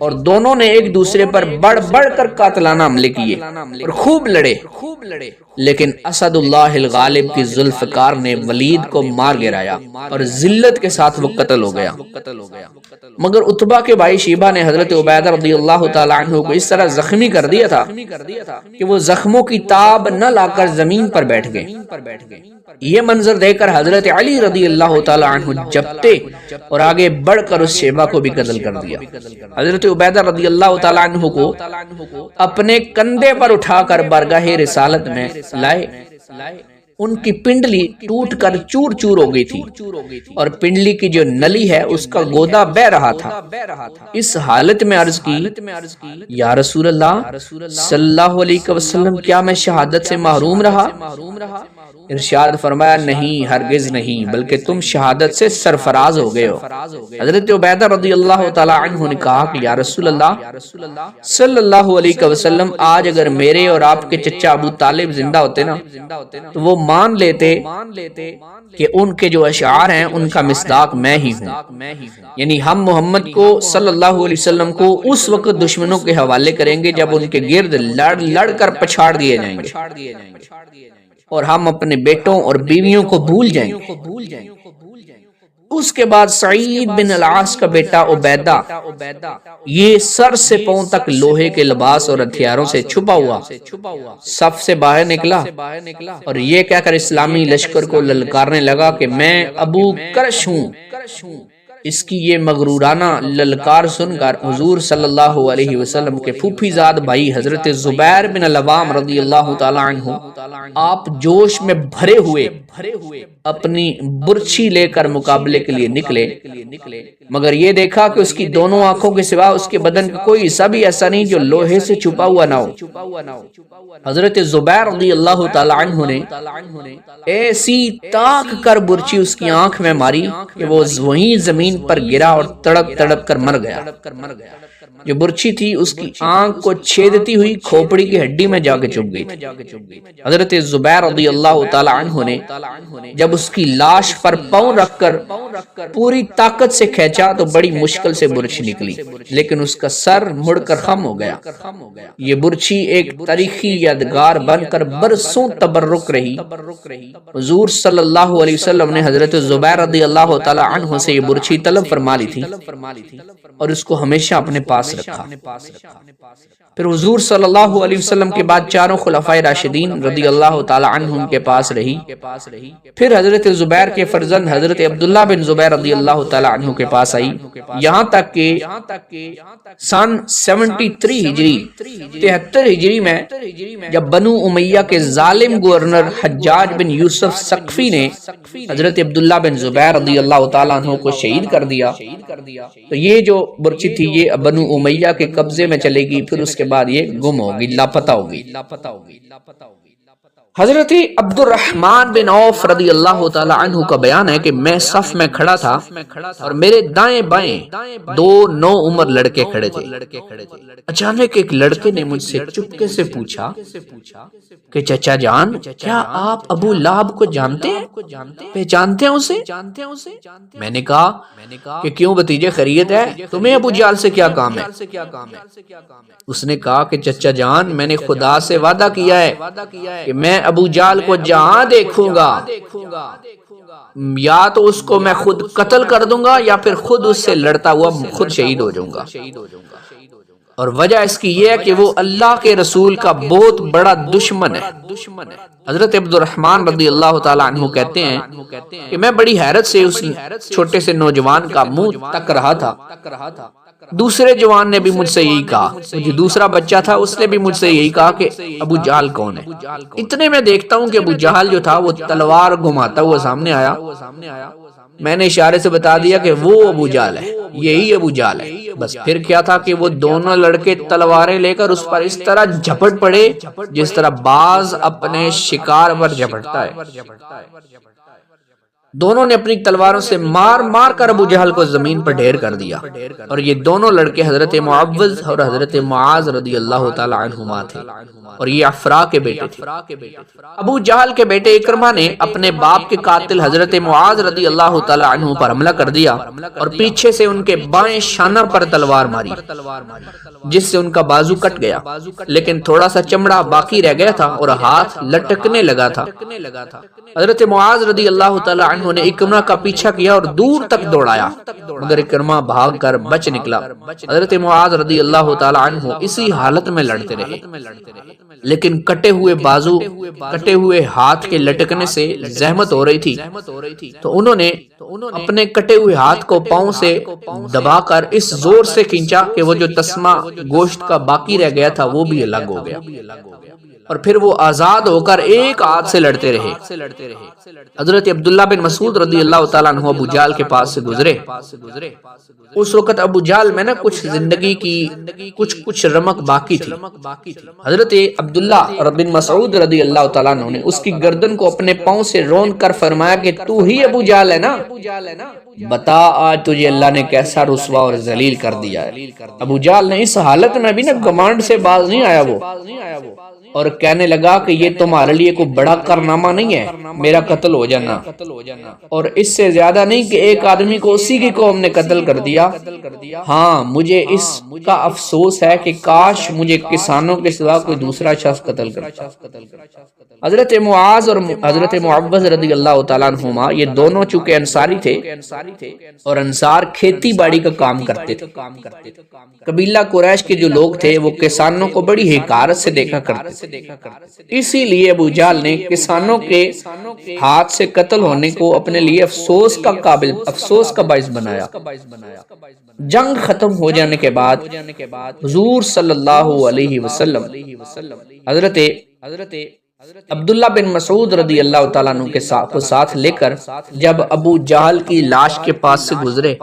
اور دونوں نے ایک دوسرے پر بڑھ بڑھ کر قاتلانہ حملے کیے اور خوب لڑے، لیکن اسد اللہ الغالب کی ذوالفقار نے ولید کو مار گرایا اور ذلت کے ساتھ وہ قتل ہو گیا۔ مگر عتبہ کے بھائی شیبہ نے حضرت عبیدہ رضی اللہ تعالی عنہ کو اس طرح زخمی کر دیا تھا کہ وہ زخموں کی تاب نہ لا کر زمین پر بیٹھ گئے۔ یہ منظر دیکھ کر حضرت علی رضی اللہ تعالی عنہ جبتے اور آگے بڑھ کر اس شیبہ کو بھی قتل کر دیا۔ حضرت عبیدہ رضی اللہ تعالی عنہ کو اپنے کندھے پر اٹھا کر بارگاہ رسالت میں لائے۔ ان کی پنڈلی ٹوٹ کر چور چور ہو گئی تھی، اور پنڈلی کی جو نلی ہے اس کا گودا بہ رہا تھا۔ اس حالت میں عرض کی، یا رسول اللہ صلی اللہ علیہ وسلم، کیا میں شہادت سے محروم رہا؟ ارشاد فرمایا، نہیں، ہرگز نہیں، بلکہ تم شہادت سے سرفراز ہو گئے ہو۔ حضرت عبیدہ رضی اللہ تعالی عنہ نے کہا کہ یا رسول اللہ صلی اللہ علیہ وسلم، آج اگر میرے اور آپ کے چچا ابو طالب زندہ ہوتے نا تو وہ مان لیتے کہ ان کے جو اشعار ہیں ان کا مصداق میں ہی ہوں، یعنی ہم محمد کو صلی اللہ علیہ وسلم کو اس وقت دشمنوں کے حوالے کریں گے جب ان کے گرد لڑ لڑ کر پچھاڑ دیے جائیں گے، اور ہم اپنے بیٹوں اور بیویوں کو بھول جائیں گے۔ اس کے بعد سعید بن العاص کا بیٹا عبیدہ، یہ سر سے پاؤں تک لوہے کے لباس اور ہتھیاروں سے چھپا ہوا صف سے باہر نکلا اور یہ کہہ کر اسلامی لشکر کو للکارنے لگا کہ میں ابو کرش ہوں۔ اس کی یہ مغرورانہ للکار سن کر حضور صلی اللہ علیہ وسلم کے پھوپھی زاد بھائی حضرت زبیر بن العوام رضی اللہ تعالی عنہ، آپ جوش میں بھرے ہوئے اپنی برچھی لے کر مقابلے کے لیے نکلے، مگر یہ دیکھا کہ اس کی دونوں آنکھوں کے سوا اس کے بدن کا کوئی حصہ بھی ایسا نہیں جو لوہے سے چھپا ہوا نہ ہو۔ حضرت زبیر رضی اللہ تعالی عنہ نے ایسی تاک کر برچھی اس کی آنکھ میں ماری کہ وہ وہیں زمین پر گرا اور تڑپ تڑپ کر مر گیا۔ جو برچھی تھی اس کی آنکھ کو چھیدتی ہوئی کھوپڑی کی ہڈی میں جا کے چپ گئی تھی۔ حضرت زبیر رضی اللہ تعالی عنہ نے جب اس کی لاش پر پاؤں رکھ کر پوری طاقت سے کھینچا تو بڑی مشکل سے برچھی نکلی، لیکن اس کا سر مڑ کر خم ہو گیا۔ یہ برچھی ایک تاریخی یادگار بن کر برسوں تبرک رہی۔ حضور صلی اللہ علیہ وسلم نے حضرت زبیر رضی اللہ تعالی عنہ سے یہ برچھی طلب فرما لی تھی اور اس کو ہمیشہ اپنے پاس رکھا۔ پھر حضور صلی اللہ علیہ وسلم کے بعد چاروں خلفائے راشدین رضی اللہ تعالی عنہم کے پاس رہی۔ پھر حضرت زبیر کے فرزند حضرت عبداللہ بن زبیر رضی اللہ تعالی عنہ کے پاس آئی، یہاں تک کہ سن 73 ہجری 73 ہجری میں جب بنو امیہ کے ظالم گورنر حجاج بن یوسف ثقفی نے حضرت عبداللہ بن زبیر رضی اللہ تعالیٰ عنہ کو شہید کر دیا تو یہ جو برچھی تھی یہ بنو امیہ کے قبضے میں چلے گی، پھر اس کے بعد یہ گم ہوگی، لاپتہ ہوگی۔ حضرت عبد الرحمن بن عوف رضی اللہ تعالی عنہ کا بیان ہے کہ میں صف میں کھڑا تھا اور میرے دائیں بائیں دو نو عمر لڑکے کھڑے تھے۔ اچانک ایک لڑکے نے مجھ سے چپکے سے پوچھا کہ چچا جان، کیا آپ ابو لہب کو جانتے ہیں، پہچانتے ہیں اسے؟ میں نے کہا کہ کیوں بھتیجے، خیریت ہے؟ تمہیں ابو جہل سے کیا کام ہے؟ اس نے کہا کہ چچا جان، میں نے خدا سے وعدہ کیا ہے کہ میں ابو جہل کو جہاں دیکھوں گا یا تو اس کو میں خود قتل کر دوں گا یا پھر خود اس سے لڑتا ہوا خود شہید ہو جاؤں گا، اور وجہ اس کی یہ ہے کہ وہ اللہ کے رسول کا بہت بڑا دشمن ہے۔ حضرت عبد الرحمن رضی اللہ تعالیٰ عنہ کہتے ہیں کہ میں بڑی حیرت سے اس چھوٹے سے نوجوان کا منہ تک رہا تھا دوسرے جوان نے بھی مجھ سے یہی کہا، جو دوسرا بچہ تھا اس نے بھی مجھ سے یہی کہا کہ ابو جہل کون ہے؟ اتنے میں دیکھتا ہوں کہ ابو جہل جو تھا وہ تلوار گھماتا ہوا سامنے آیا۔ میں نے اشارے سے بتا دیا کہ وہ ابو جہل ہے، یہی ابو جہل ہے۔ بس پھر کیا تھا کہ وہ دونوں لڑکے تلواریں لے کر اس پر اس طرح جھپٹ پڑے جس طرح باز اپنے شکار پر جھپٹتا ہے۔ دونوں نے اپنی تلواروں سے مار مار کر ابو جہل کو زمین پر ڈھیر کر دیا، اور یہ دونوں لڑکے حضرت معوذ اور حضرت معاذ رضی اللہ تعالی عنہما تھے، اور یہ افرا کے بیٹے تھے۔ ابو جہل کے بیٹے اکرمہ نے اپنے باپ کے قاتل حضرت معاذ رضی اللہ تعالی عنہ پر حملہ کر دیا اور پیچھے سے ان کے بائیں شانہ پر تلوار ماری، جس سے ان کا بازو کٹ گیا، لیکن تھوڑا سا چمڑا باقی رہ گیا تھا اور ہاتھ لٹکنے لگا تھا۔ حضرت معاذ رضی اللہ تعالی عنہ نے اکرمہ کا پیچھا کیا اور دور تک دوڑایا، مگر اکرمہ بھاگ کر بچ نکلا۔ حضرت معاذ رضی اللہ تعالی عنہ اسی حالت میں لڑتے رہے، لیکن کٹے ہوئے بازو، کٹے ہوئے ہاتھ کے لٹکنے سے زحمت ہو رہی تھی، تو انہوں نے اپنے کٹے ہوئے ہاتھ کو پاؤں سے دبا کر اس زور سے کھینچا کہ وہ جو تسمہ گوشت کا باقی رہ گیا تھا وہ بھی الگ ہو گیا، اور پھر وہ آزاد ہو کر ایک ہاتھ سے لڑتے رہے۔ حضرت عبداللہ بن مسعود رضی اللہ تعالیٰ عنہ ابو جہل کے پاس سے گزرے۔ اس وقت ابو جہل میں کچھ زندگی کی کچھ رمق باقی تھی۔ حضرت عبداللہ بن مسعود رضی اللہ تعالیٰ عنہ نے اس کی گردن کو اپنے پاؤں سے رون کر فرمایا کہ تو ہی ابو جہل ہے نا؟ بتا آج تجھے اللہ نے کیسا رسوا اور ذلیل کر دیا ہے۔ ابو جہل نے اس حالت میں بھی گمانڈ سے باز نہیں آیا وہ، اور کہنے لگا کہ یہ تمہارے لیے کوئی بڑا کارنامہ نہیں ہے میرا قتل ہو جانا، اور اس سے زیادہ نہیں کہ ایک آدمی کو اسی کی قوم نے قتل کر دیا۔ ہاں مجھے اس کا افسوس ہے کہ کاش مجھے کسانوں کے سوا کوئی دوسرا شخص قتل کرتا۔ حضرت معاذ اور حضرت معوذ رضی اللہ تعالیٰ عنہما یہ دونوں چونکہ انصاری تھے، اور انصار کھیتی باڑی کا کام کرتے تھے، قبیلہ قریش کے جو لوگ تھے وہ کسانوں کو بڑی حقارت سے دیکھا کرتے تھے، اسی لیے ابو جہل نے کسانوں کے ہاتھ سے قتل ہونے کو اپنے لیے افسوس کا باعث بنایا۔ جنگ ختم ہو جانے کے بعد حضور صلی اللہ علیہ وسلم حضرت عبداللہ بن مسعود رضی اللہ تعالیٰ عنہ کو ساتھ لے کر جب ابو جہل کی لاش کے پاس سے گزرے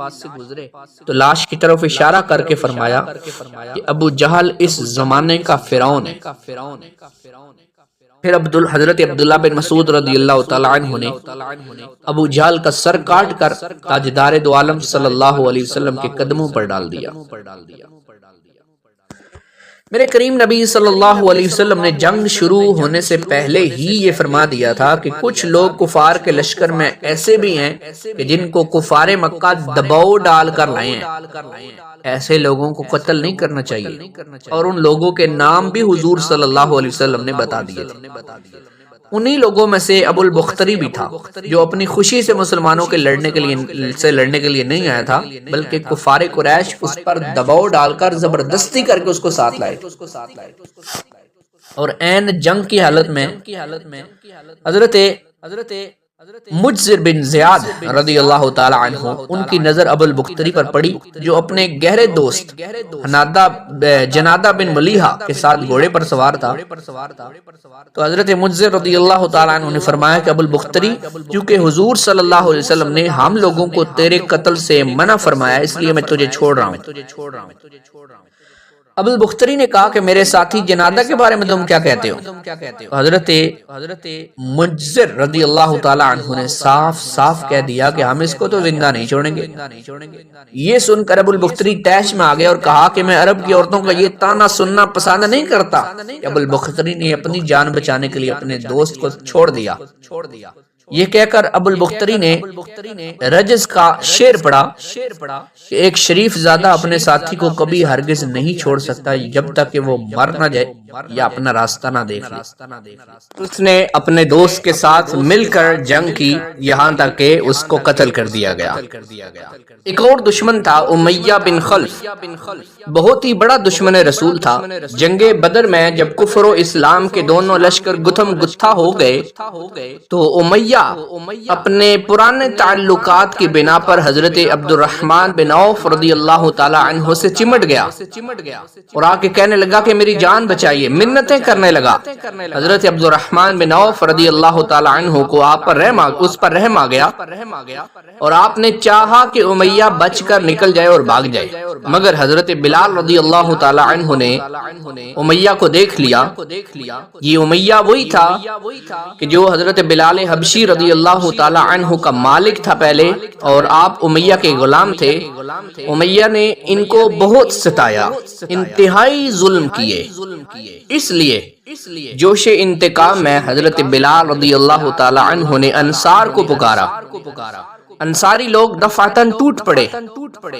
تو لاش کی طرف اشارہ کر کے فرمایا کہ ابو جہل اس زمانے کا فرعون ہے۔ پھر حضرت عبداللہ بن مسعود رضی اللہ تعالیٰ عنہ نے ابو جہل کا سر کاٹ کر تاجدار دو عالم صلی اللہ علیہ وسلم کے قدموں پر ڈال دیا۔ میرے کریم نبی صلی اللہ علیہ وسلم نے جنگ شروع ہونے سے پہلے ہی یہ فرما دیا تھا کہ کچھ لوگ کفار کے لشکر میں ایسے بھی ہیں کہ جن کو کفار مکہ دباؤ ڈال کر لائے ہیں، ایسے لوگوں کو قتل نہیں کرنا چاہیے، اور ان لوگوں کے نام بھی حضور صلی اللہ علیہ وسلم نے بتا دیے تھے۔ انہی لوگوں میں سے ابو البختری بھی تھا، جو اپنی خوشی سے مسلمانوں کے لڑنے کے لیے نہیں آیا تھا، بلکہ کفار قریش اس پر دباؤ ڈال کر زبردستی کر کے اس کو ساتھ لائے، اور عین جنگ کی حالت میں حضرت مجزر بن زیاد رضی اللہ تعالی عنہ ان کی نظر ابو البختری پر پڑی، جو اپنے گہرے دوست جنادہ بن ملیحہ کے ساتھ گھوڑے پر سوار تھا۔ تو حضرت مجزر رضی اللہ تعالی عنہ نے فرمایا کہ ابو البختری، کیونکہ حضور صلی اللہ علیہ وسلم نے ہم لوگوں کو تیرے قتل سے منع فرمایا، اس لیے میں تجھے چھوڑ رہا ہوں۔ ابو البختری نے کہا کہ میرے ساتھی جنادہ کے بارے میں تم کیا کہتے ہو؟ حضرت مجزر رضی اللہ تعالی عنہ نے صاف صاف کہہ دیا کہ ہم اس کو تو زندہ نہیں چھوڑیں گے۔ یہ سن کر ابو البختری طیش میں آگئے اور کہا کہ میں عرب کی عورتوں کا یہ طعنہ سننا پسند نہیں کرتا۔ ابو البختری نے اپنی جان بچانے کے لیے اپنے دوست کو چھوڑ دیا۔ یہ کہہ کر ابو البختری نے رجز کا شعر پڑھا کہ ایک شریف زادہ اپنے ساتھی کو کبھی ہرگز نہیں چھوڑ سکتا جب تک کہ وہ مر نہ جائے یا اپنا راستہ نہ دیکھ لے۔ اس نے اپنے دوست کے ساتھ مل کر جنگ کی یہاں تک کہ اس کو قتل کر دیا گیا۔ ایک اور دشمن تھا امیہ بن خلف، بہت ہی بڑا دشمن رسول تھا۔ جنگ بدر میں جب کفر و اسلام کے دونوں لشکر گتھم گتھا ہو گئے تو امیہ اپنے پرانے تعلقات کی بنا پر حضرت عبد الرحمن بن عوف رضی اللہ تعالی عنہ سے چمٹ گیا اور آ کے کہنے لگا کہ میری جان بچائیے، منتیں کرنے لگا۔ حضرت عبد الرحمن بن عوف رضی اللہ تعالی عنہ کو اس پر رحم آ گیا اور آپ نے چاہا کہ امیہ بچ کر نکل جائے اور بھاگ جائے، مگر حضرت بلال رضی اللہ تعالی عنہ نے امیہ کو دیکھ لیا۔ یہ امیہ وہی تھا کہ جو حضرت بلال حبشی رضی اللہ تعالی عنہ کا مالک تھا پہلے، اور آپ امیہ کے غلام تھے۔ امیہ نے ان کو بہت ستایا، انتہائی ظلم کیے، اس لیے جوش انتقام میں حضرت بلال رضی اللہ تعالی عنہ نے انصار کو پکارا۔ انصاری لوگ دفعتاً ٹوٹ پڑے۔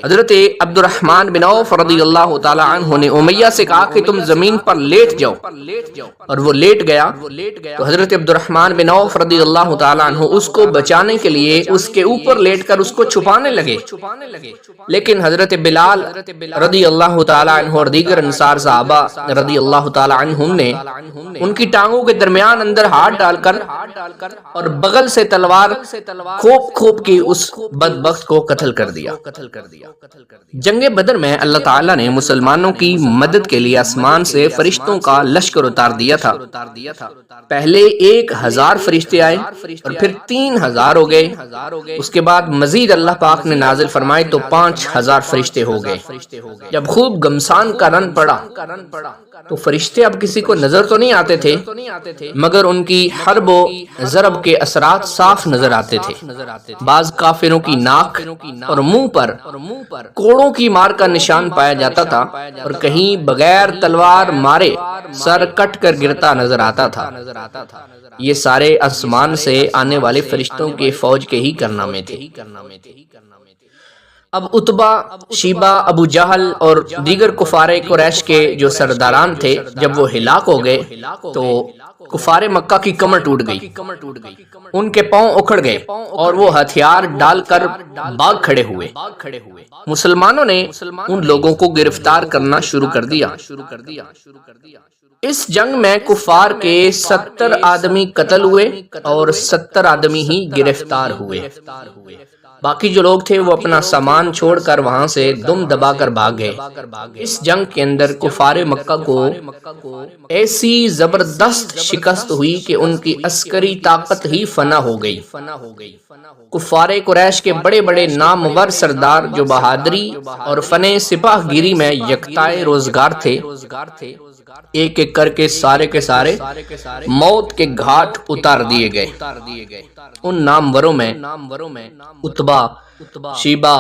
حضرت عبد الرحمن بن عوف رضی اللہ تعالی عنہ نے امیہ سے کہا کہ تم زمین پر لیٹ جاؤ، اور وہ لیٹ گیا۔ تو حضرت عبد الرحمن بن عوف رضی اللہ تعالی عنہ اس کو بچانے کے لیے اس کے اوپر لیٹ کر اس کو چھپانے لگے، لیکن حضرت بلال رضی اللہ تعالی عنہ اور دیگر انصار صحابہ رضی اللہ تعالی عنہم نے ان کی ٹانگوں کے درمیان اندر ہاتھ ڈال کر اور بغل سے تلوار کھوپ کے اس بدبخت کو قتل کر دیا۔ جنگ بدر میں اللہ تعالیٰ نے مسلمانوں کی مدد کے لیے آسمان سے فرشتوں کا لشکر اتار دیا تھا۔ پہلے 1000 فرشتے آئے اور پھر 3000 ہو گئے، اس کے بعد مزید اللہ پاک نے نازل فرمائے تو 5000 فرشتے ہو گئے۔ جب خوب گمسان کا رن پڑا تو فرشتے اب کسی کو نظر تو نہیں آتے تھے، مگر ان کی حرب و ضرب کے اثرات صاف نظر آتے تھے۔ بعض کافروں کی ناک اور منہ پر کوڑوں کی مار کا نشان پایا جاتا تھا، اور کہیں بغیر تلوار مارے سر کٹ کر گرتا نظر آتا تھا۔ یہ سارے آسمان سے آنے والے فرشتوں کے فوج کے ہی کارنامے تھے۔ اب عتبہ، شیبہ، ابو جہل اور دیگر کفار قریش کے جو سرداران تھے، جب وہ ہلاک ہو گئے تو کفار مکہ کی کمر ٹوٹ گئی، ان کے پاؤں اکھڑ گئے اور وہ ہتھیار ڈال کر بھاگ کھڑے ہوئے۔ مسلمانوں نے ان لوگوں کو گرفتار کرنا شروع کر دیا۔ اس جنگ میں کفار کے 70 آدمی قتل ہوئے اور 70 آدمی ہی گرفتار ہوئے۔ باقی جو لوگ تھے وہ اپنا سامان چھوڑ کر وہاں سے دم دبا کر بھاگ گئے۔ اس جنگ کے اندر کفار مکہ کو ایسی زبردست شکست ہوئی کہ ان کی عسکری طاقت ہی فنا ہو گئی۔ کفار قریش کے بڑے بڑے نامور سردار جو بہادری اور فن سپاہ گیری میں یکتائے روزگار تھے، ایک ایک کر کے سارے موت کے گھاٹ اتار دیے گئے۔ ان ناموروں میں عتبہ، شیبہ،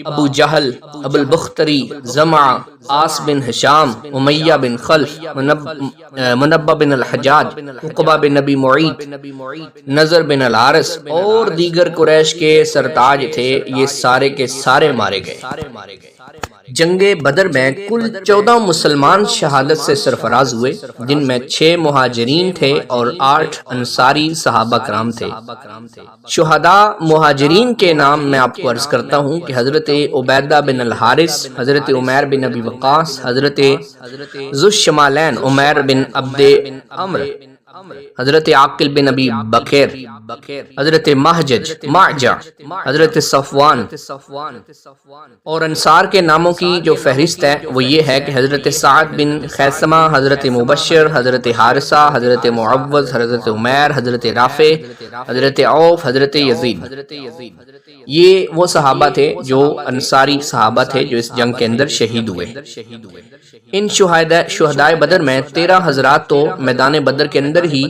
ابو جہل، ابو البختری، زمع، عاص بن ہشام، امیہ بن خلف، منبہ بن الحجاج، عقبہ بن نبی معیط، نضر بن الحارث اور دیگر قریش کے سرتاج تھے۔ یہ سارے کے سارے مارے گئے۔ جنگ بدر میں کل 14 مسلمان شہادت سے سرفراز ہوئے، جن میں 6 مہاجرین تھے اور 8 انصاری صحابہ کرام تھے۔ شہداء مہاجرین کے نام میں آپ کو عرض کرتا ہوں کہ حضرت عبیدہ بن الحارث، حضرت عمیر بن ابی وقاص، حضرت ذو الشمالین عمیر بن عبد عمر، حضرت عاقل بن ابی بکر، حضرت معجہ، حضرت صفوان۔ اور انصار کے ناموں کی جو فہرست ہے وہ یہ ہے کہ حضرت سعد بن خیثمہ، حضرت مبشر، حضرت حارثہ، حضرت معوذ، حضرت عمیر، حضرت رافع، حضرت عوف، حضرت یزید۔ یہ وہ صحابہ تھے جو انصاری صحابہ تھے جو اس جنگ کے اندر شہید ہوئے۔ ان شہدائے بدر میں 13 حضرات تو میدان بدر کے اندر ہی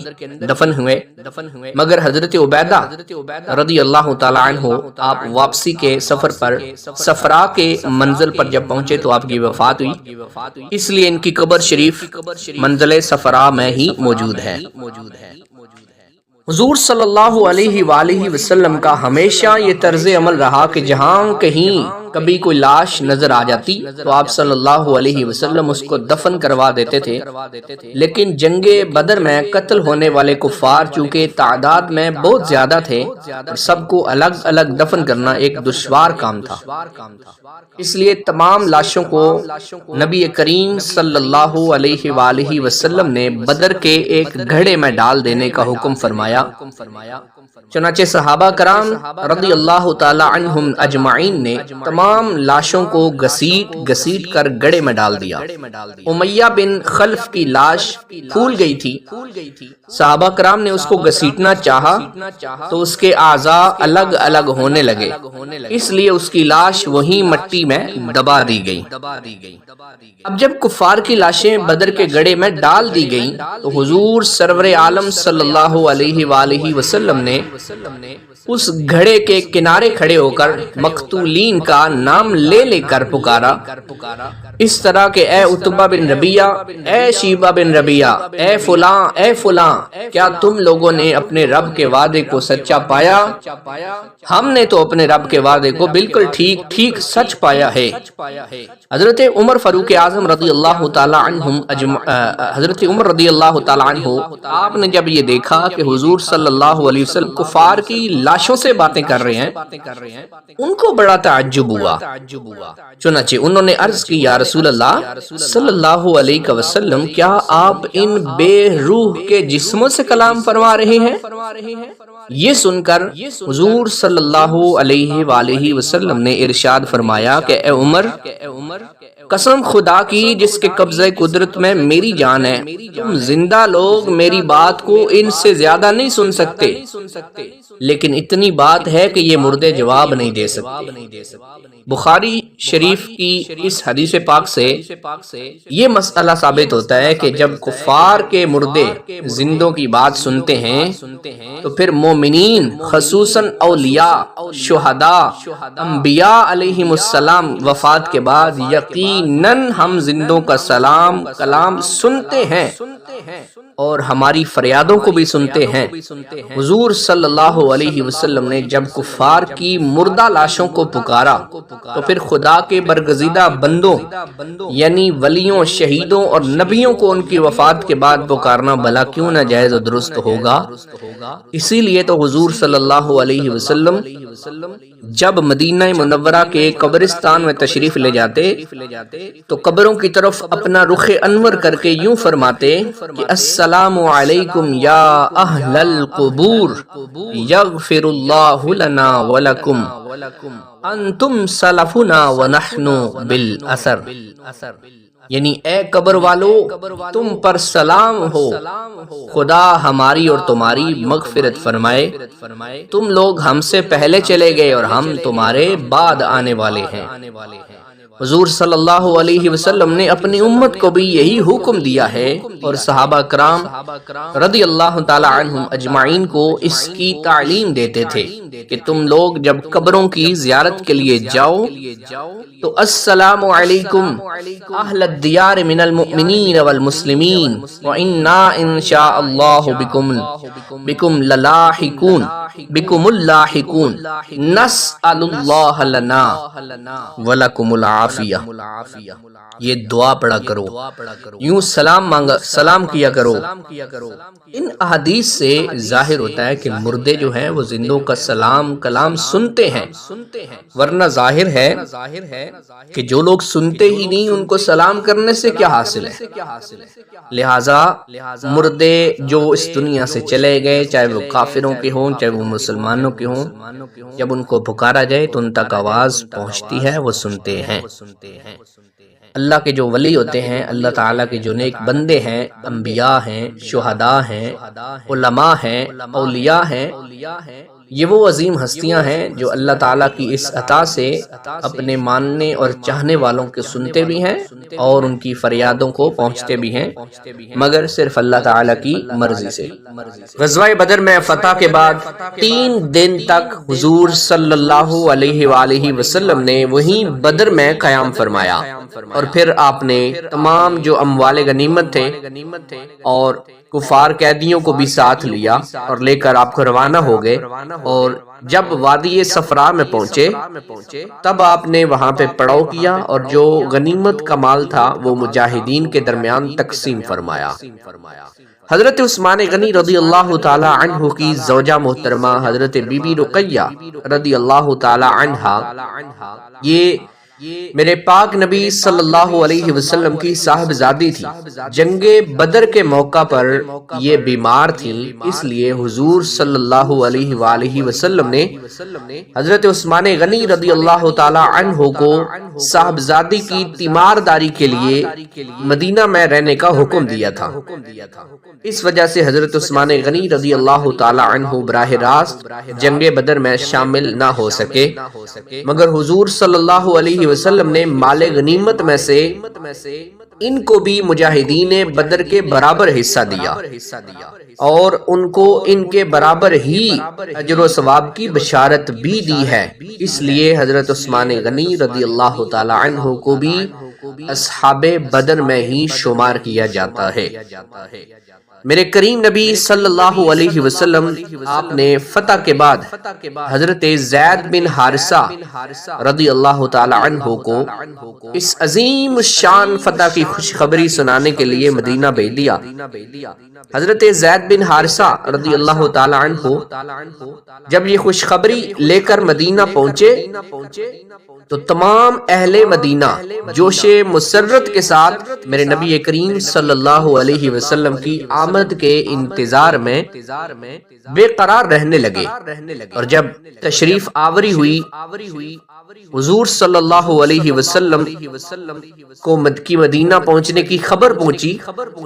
دفن ہوئے، مگر حضرت عبیدہ رضی اللہ تعالی عنہ آپ واپسی کے سفر پر صفرا کے منزل پر جب پہنچے تو آپ کی وفات ہوئی، اس لیے ان کی قبر شریف منزل صفرا میں ہی موجود ہے۔ حضور صلی اللہ علیہ وآلہ وسلم کا ہمیشہ یہ طرز عمل رہا کہ جہاں کہیں کبھی کوئی لاش نظر آ جاتی تو آپ صلی اللہ علیہ وسلم اس کو دفن کروا دیتے تھے، لیکن جنگ بدر میں قتل ہونے والے کفار چونکہ تعداد میں بہت زیادہ تھے اور سب کو الگ الگ دفن کرنا ایک دشوار کام تھا، اس لیے تمام لاشوں کو نبی کریم صلی اللہ علیہ وآلہ وسلم نے بدر کے ایک گھڑے میں ڈال دینے کا حکم فرمایا۔ چنانچہ صحابہ کرام رضی اللہ تعالی عنہم اجمعین نے تمام لاشوں کو گھسیٹ کر گڑھے میں ڈال دیا۔ امیہ بن خلف کی لاش پھول گئی تھی، صحابہ کرام نے اس کو گھسیٹنا چاہا تو اس کے اعضاء الگ الگ ہونے لگے، اس لیے اس کی لاش وہیں مٹی میں دبا دی گئی۔ اب جب کفار کی لاشیں بدر کے گڑھے میں ڈال دی گئیں تو حضور سرور عالم صلی اللہ علیہ وآلہ وسلم نے اس گھڑے کے کنارے کھڑے ہو کر مقتولین کا نام لے کر پکارا، اس طرح کہ اے عتبہ بن ربیعہ، اے شیبہ بن ربیعہ، اے فلاں اے فلاں، کیا تم لوگوں نے اپنے رب کے وعدے کو سچا پایا؟ ہم نے تو اپنے رب کے وعدے کو بالکل ٹھیک سچ پایا ہے۔ حضرت عمر فاروق اعظم رضی اللہ تعالی عنہ آپ نے جب یہ دیکھا کہ حضور صلی اللہ علیہ وسلم کفار کی لاشوں سے باتیں کر رہے ہیں، ان کو بڑا تعجب ہوا، چنانچہ انہوں نے عرض کی یا رسول اللہ صلی اللہ علیہ وسلم، کیا آپ ان بے روح کے جسموں سے کلام فرما رہے ہیں؟ یہ سن کر حضور صلی اللہ علیہ وآلہ وسلم نے ارشاد فرمایا کہ اے عمر، قسم خدا کی جس کے قبضہ قدرت میں میری جان ہے، تم زندہ لوگ میری بات کو ان سے زیادہ نہیں سن سکتے، لیکن اتنی بات ہے کہ یہ مردے جواب نہیں دے سکتے۔ بخاری شریف کی اس حدیث پاک سے یہ مسئلہ ثابت ہوتا ہے کہ جب کفار کے مردے زندوں کی بات سنتے ہیں تو پھر مومنین خصوصاً اولیاء، شہداء، انبیاء علیہم السلام وفات کے بعد یقیناً ہم زندوں کا سلام کلام سنتے ہیں اور ہماری فریادوں کو بھی سنتے ہیں۔ حضور صلی اللہ علیہ وسلم نے جب کفار کی مردہ لاشوں کو پکارا تو پھر خدا کے برگزیدہ بندوں یعنی ولیوں، شہیدوں اور نبیوں کو ان کی وفات کے بعد پکارنا بھلا کیوں نہ جائز و درست ہوگا۔ اسی لیے تو حضور صلی اللہ علیہ وسلم جب مدینہ منورہ کے قبرستان میں تشریف لے جاتے تو قبروں کی طرف اپنا رخ انور کر کے یوں فرماتے کہ السلام علیکم یا اہل القبور یغفر اللہ لنا ولکم انتم سلفنا ونحن بالاثر، یعنی اے قبر والو تم پر سلام ہو، خدا ہماری اور تمہاری مغفرت فرمائے، تم لوگ ہم سے پہلے چلے گئے اور ہم تمہارے بعد آنے والے ہیں۔ حضور صلی اللہ علیہ وسلم نے اپنی امت کو بھی یہی حکم دیا ہے اور صحابہ کرام رضی اللہ تعالی عنہم اجمعین کو اس کی تعلیم دیتے تھے کہ تم لوگ جب قبروں کی زیارت کے لیے جاؤ تو السلام علیکم اہل الدیار من المؤمنین والمسلمین وَإِنَّا إِن شَاءَ اللَّهُ بِكُمْ لَلَاحِقُونَ بِكُمُ اللَّاحِقُونَ نَسْأَلُ اللَّهَ لَنَا وَلَكُمُ العافیہ۔ یہ دعا پڑھا کرو، یوں سلام کیا کرو۔ ان احادیث سے ظاہر ہوتا ہے کہ مردے جو ہیں وہ زندوں کا سلام کلام سنتے ہیں، ورنہ ظاہر ہے کہ جو لوگ سنتے ہی نہیں ان کو سلام کرنے سے کیا حاصل ہے۔ لہٰذا مردے جو اس دنیا سے چلے گئے، چاہے وہ کافروں کے ہوں چاہے وہ مسلمانوں کے ہوں، جب ان کو پکارا جائے تو ان تک آواز پہنچتی ہے، وہ سنتے ہیں۔ اللہ کے جو ولی ہوتے ہیں، اللہ تعالیٰ کے جو نیک بندے ہیں، انبیاء ہیں، شہداء ہیں، علماء ہیں، اولیاء ہیں، یہ وہ عظیم ہستیاں ہیں جو اللہ تعالیٰ کی اس عطا سے اپنے ماننے اور چاہنے والوں کے سنتے بھی ہیں اور ان کی فریادوں کو پہنچتے بھی ہیں، مگر صرف اللہ تعالیٰ کی مرضی سے۔ غزوہ بدر میں فتح کے بعد 3 دن تک حضور صلی اللہ علیہ وآلہ وسلم نے وہیں بدر میں قیام فرمایا۔ اور پھر آپ نے تمام جو اموال غنیمت تھے اور کفار قیدیوں کو بھی ساتھ لیا اور لے کر آپ کو روانہ ہو گئے، اور جب وادی صفرا میں پہنچے تب آپ نے وہاں پہ پڑاؤ کیا اور جو غنیمت کا مال تھا وہ مجاہدین کے درمیان تقسیم فرمایا۔ حضرت عثمان غنی رضی اللہ تعالی عنہ کی زوجہ محترمہ حضرت بی بی رقیہ رضی اللہ تعالی عنہا، یہ میرے پاک نبی صلی اللہ علیہ وسلم کی صاحبزادی تھی۔ جنگ بدر کے موقع پر یہ بیمار تھیں، اس لیے حضور صلی اللہ علیہ وآلہ وسلم نے حضرت عثمان غنی رضی اللہ تعالی عنہ کو صاحبزادی کی تیمارداری کے لیے مدینہ میں رہنے کا حکم دیا تھا۔ اس وجہ سے حضرت عثمان غنی رضی اللہ تعالی عنہ براہ راست جنگ بدر میں شامل نہ ہو سکے، مگر حضور صلی اللہ علیہ وسلم نے مال غنیمت میں سے ان کو بھی مجاہدین بدر کے برابر حصہ دیا اور ان کو ان کے برابر ہی اجر و ثواب کی بشارت بھی دی ہے۔ اس لیے حضرت عثمان غنی رضی اللہ تعالی عنہ کو بھی اصحاب بدر میں ہی شمار کیا جاتا ہے۔ میرے کریم نبی صلی اللہ علیہ وسلم آپ نے فتح کے بعد حضرت زید بن حارثہ رضی اللہ تعالی عنہ کو اس عظیم شان فتح کی خوشخبری سنانے کے لیے مدینہ بھیج دیا۔ حضرت زید بن حارثہ رضی اللہ تعالی عنہ جب یہ خوشخبری لے کر مدینہ پہنچے تو تمام اہل مدینہ جوش مسرت کے ساتھ میرے نبی کریم صلی اللہ علیہ وسلم کی آمد کے انتظار میں بے قرار رہنے لگے، اور جب تشریف آوری ہوئی حضور صلی اللہ علیہ وسلم کو کی مدینہ پہنچنے کی خبر پہنچی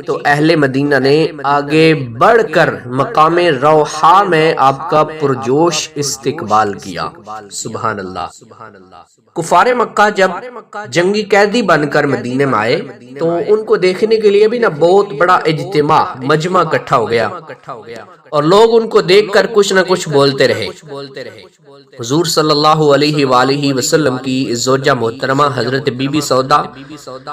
تو اہل مدینہ نے آگے بڑھ کر مقام روحا میں آپ کا پرجوش استقبال کیا۔ سبحان اللہ۔ کفار مکہ جب جنگی قیدی بن کر مدینے میں آئے تو ان کو دیکھنے کے لیے بھی بہت بڑا اجتماع مجمع اکٹھا ہو گیا، اور لوگ ان کو دیکھ کر کچھ نہ کچھ بولتے رہے۔ حضور صلی اللہ علیہ وآلہ وسلم کی زوجہ محترمہ حضرت بی بی سودا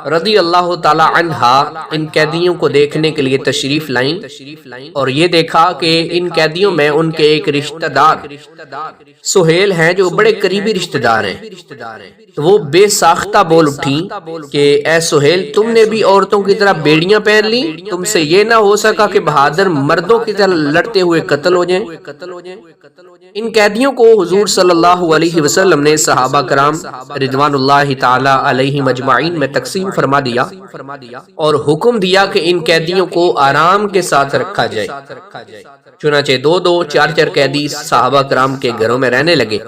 رضی اللہ تعالی عنہا ان قیدیوں کو دیکھنے کے لیے تشریف لائیں، اور یہ دیکھا کہ ان قیدیوں میں ان کے ایک رشتہ دار سہیل ہیں جو بڑے قریبی رشتہ دار ہیں، تو وہ بے ساختہ بول اٹھیں کہ اے سہیل، تم نے بھی عورتوں کی طرح بیڑیاں پہن لی، تم سے یہ نہ ہو سکا کہ بہادر مردوں کی طرح لڑتے ہوئے قتل ہو جائیں۔ ان قیدیوں کو حضور صلی اللہ علیہ وسلم نے صحابہ کرام رضوان اللہ تعالی علیہم اجمعین میں تقسیم فرما دیا اور حکم دیا کہ ان قیدیوں کو آرام کے ساتھ رکھا جائے۔ چنانچہ دو دو چار چار قیدی صحابہ کرام کے گھروں میں رہنے لگے،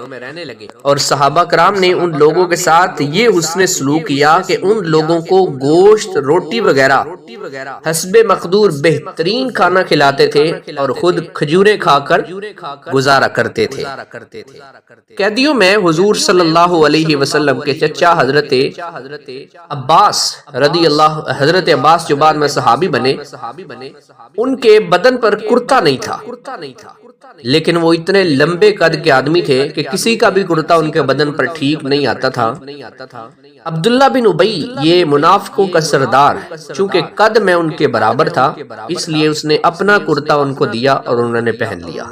اور صحابہ کرام نے ان لوگوں کے ساتھ یہ حسن سلوک کیا کہ ان لوگوں کو گوشت، روٹی وغیرہ حسب مقدور بہترین کھانا کھلاتے تھے اور خود کھجوریں کھا کر گزارا کرتے تھے۔ قیدیوں میں حضور صلی اللہ علیہ وسلم کے چچا حضرت عباس رضی اللہ، حضرت عباس جو بعد میں صحابی بنے، ان کے بدن پر کرتا نہیں تھا، لیکن وہ اتنے لمبے قد کے آدمی تھے کہ کسی کا بھی کرتا ان کے بدن پر ٹھیک نہیں آتا تھا۔ عبداللہ بن ابی یہ منافقوں کا سردار چونکہ قد میں ان کے برابر تھا، اس لیے اس نے اپنا کرتا ان کو دیا اور انہوں نے پہن لیا۔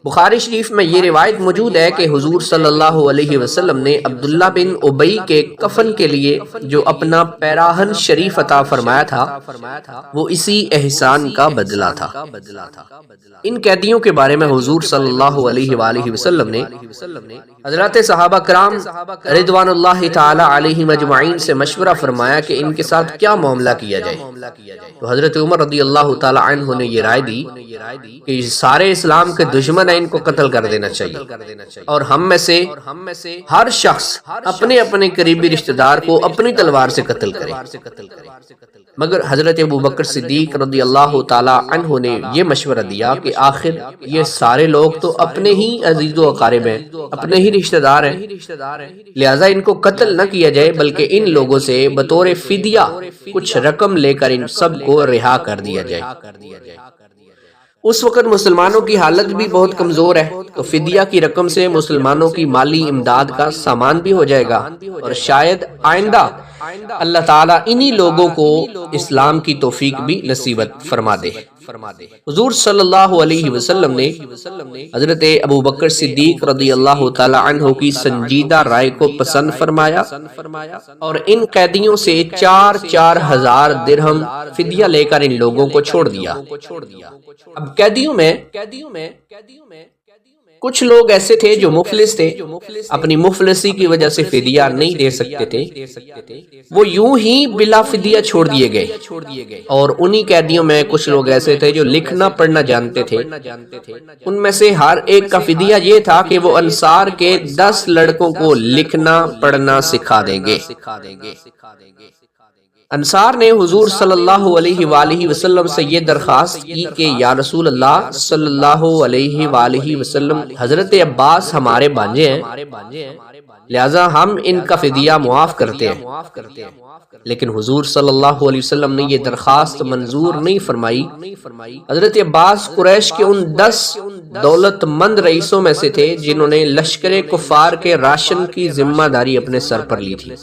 بخاری شریف میں یہ روایت موجود ہے کہ حضور صلی اللہ علیہ وسلم نے عبداللہ بن ابی کے کفن کے لیے جو اپنا پیراہن شریف عطا فرمایا تھا وہ اسی احسان کا بدلہ تھا۔ ان قیدیوں کے بارے میں حضور صلی اللہ علیہ وآلہ وسلم نے حضرات صحابہ کرام رضوان اللہ تعالی علیہم اجمعین سے مشورہ فرمایا کہ ان کے ساتھ کیا معاملہ کیا جائے، تو حضرت عمر رضی اللہ تعالی عنہ نے یہ رائے دی کہ سارے اسلام کے دشمن ہیں، ان کو قتل کر دینا چاہیے، اور ہم میں سے ہر شخص اپنے اپنے قریبی رشتہ دار کو اپنی تلوار سے قتل کرے۔ مگر حضرت ابوبکر صدیق رضی اللہ تعالی عنہ نے یہ مشورہ دیا کہ آخر یہ سارے لوگ تو اپنے ہی عزیز و اقارب ہیں، اپنے ہی رشتہ دار ہیں، لہذا ان کو قتل نہ کیا جائے بلکہ ان لوگوں سے بطور فدیہ کچھ رقم لے کر ان سب کو رہا کر دیا جائے۔ اس وقت مسلمانوں کی حالت بھی بہت کمزور ہے، تو فدیہ کی رقم سے مسلمانوں کی مالی امداد کا سامان بھی ہو جائے گا، اور شاید آئندہ اللہ تعالیٰ انہی لوگوں کو اسلام کی توفیق بھی نصیبت فرما دے۔ حضور صلی اللہ علیہ وسلم نے حضرت ابو بکر صدیق رضی اللہ تعالی عنہ کی سنجیدہ رائے کو پسند فرمایا اور ان قیدیوں سے 4,000 درہم فدیہ لے کر ان لوگوں کو چھوڑ دیا۔ اب قیدیوں میں کچھ لوگ ایسے تھے جو مفلس تھے، اپنی مفلسی کی وجہ سے فدیہ نہیں دے سکتے تھے، وہ یوں ہی بلا فدیہ چھوڑ دیے گئے، اور انہی قیدیوں میں کچھ لوگ ایسے تھے جو لکھنا پڑھنا جانتے تھے۔ ان میں سے ہر ایک کا فدیہ یہ تھا کہ وہ انصار کے 10 لڑکوں کو لکھنا پڑھنا سکھا دیں گے۔ انصار نے حضور صلی اللہ علیہ وآلہ وسلم سے یہ درخواست کی کہ یا رسول اللہ صلی اللہ علیہ وآلہ وسلم، حضرت عباس ہمارے بھانجے ہیں، لہذا ہم ان کا فدیہ معاف کرتے ہیں۔ لیکن حضور صلی اللہ علیہ وسلم نے یہ درخواست منظور نہیں فرمائی۔ حضرت عباس قریش کے ان 10 دولت مند رئیسوں میں سے تھے جنہوں نے لشکر کفار کے راشن کی ذمہ داری اپنے سر پر لی تھی۔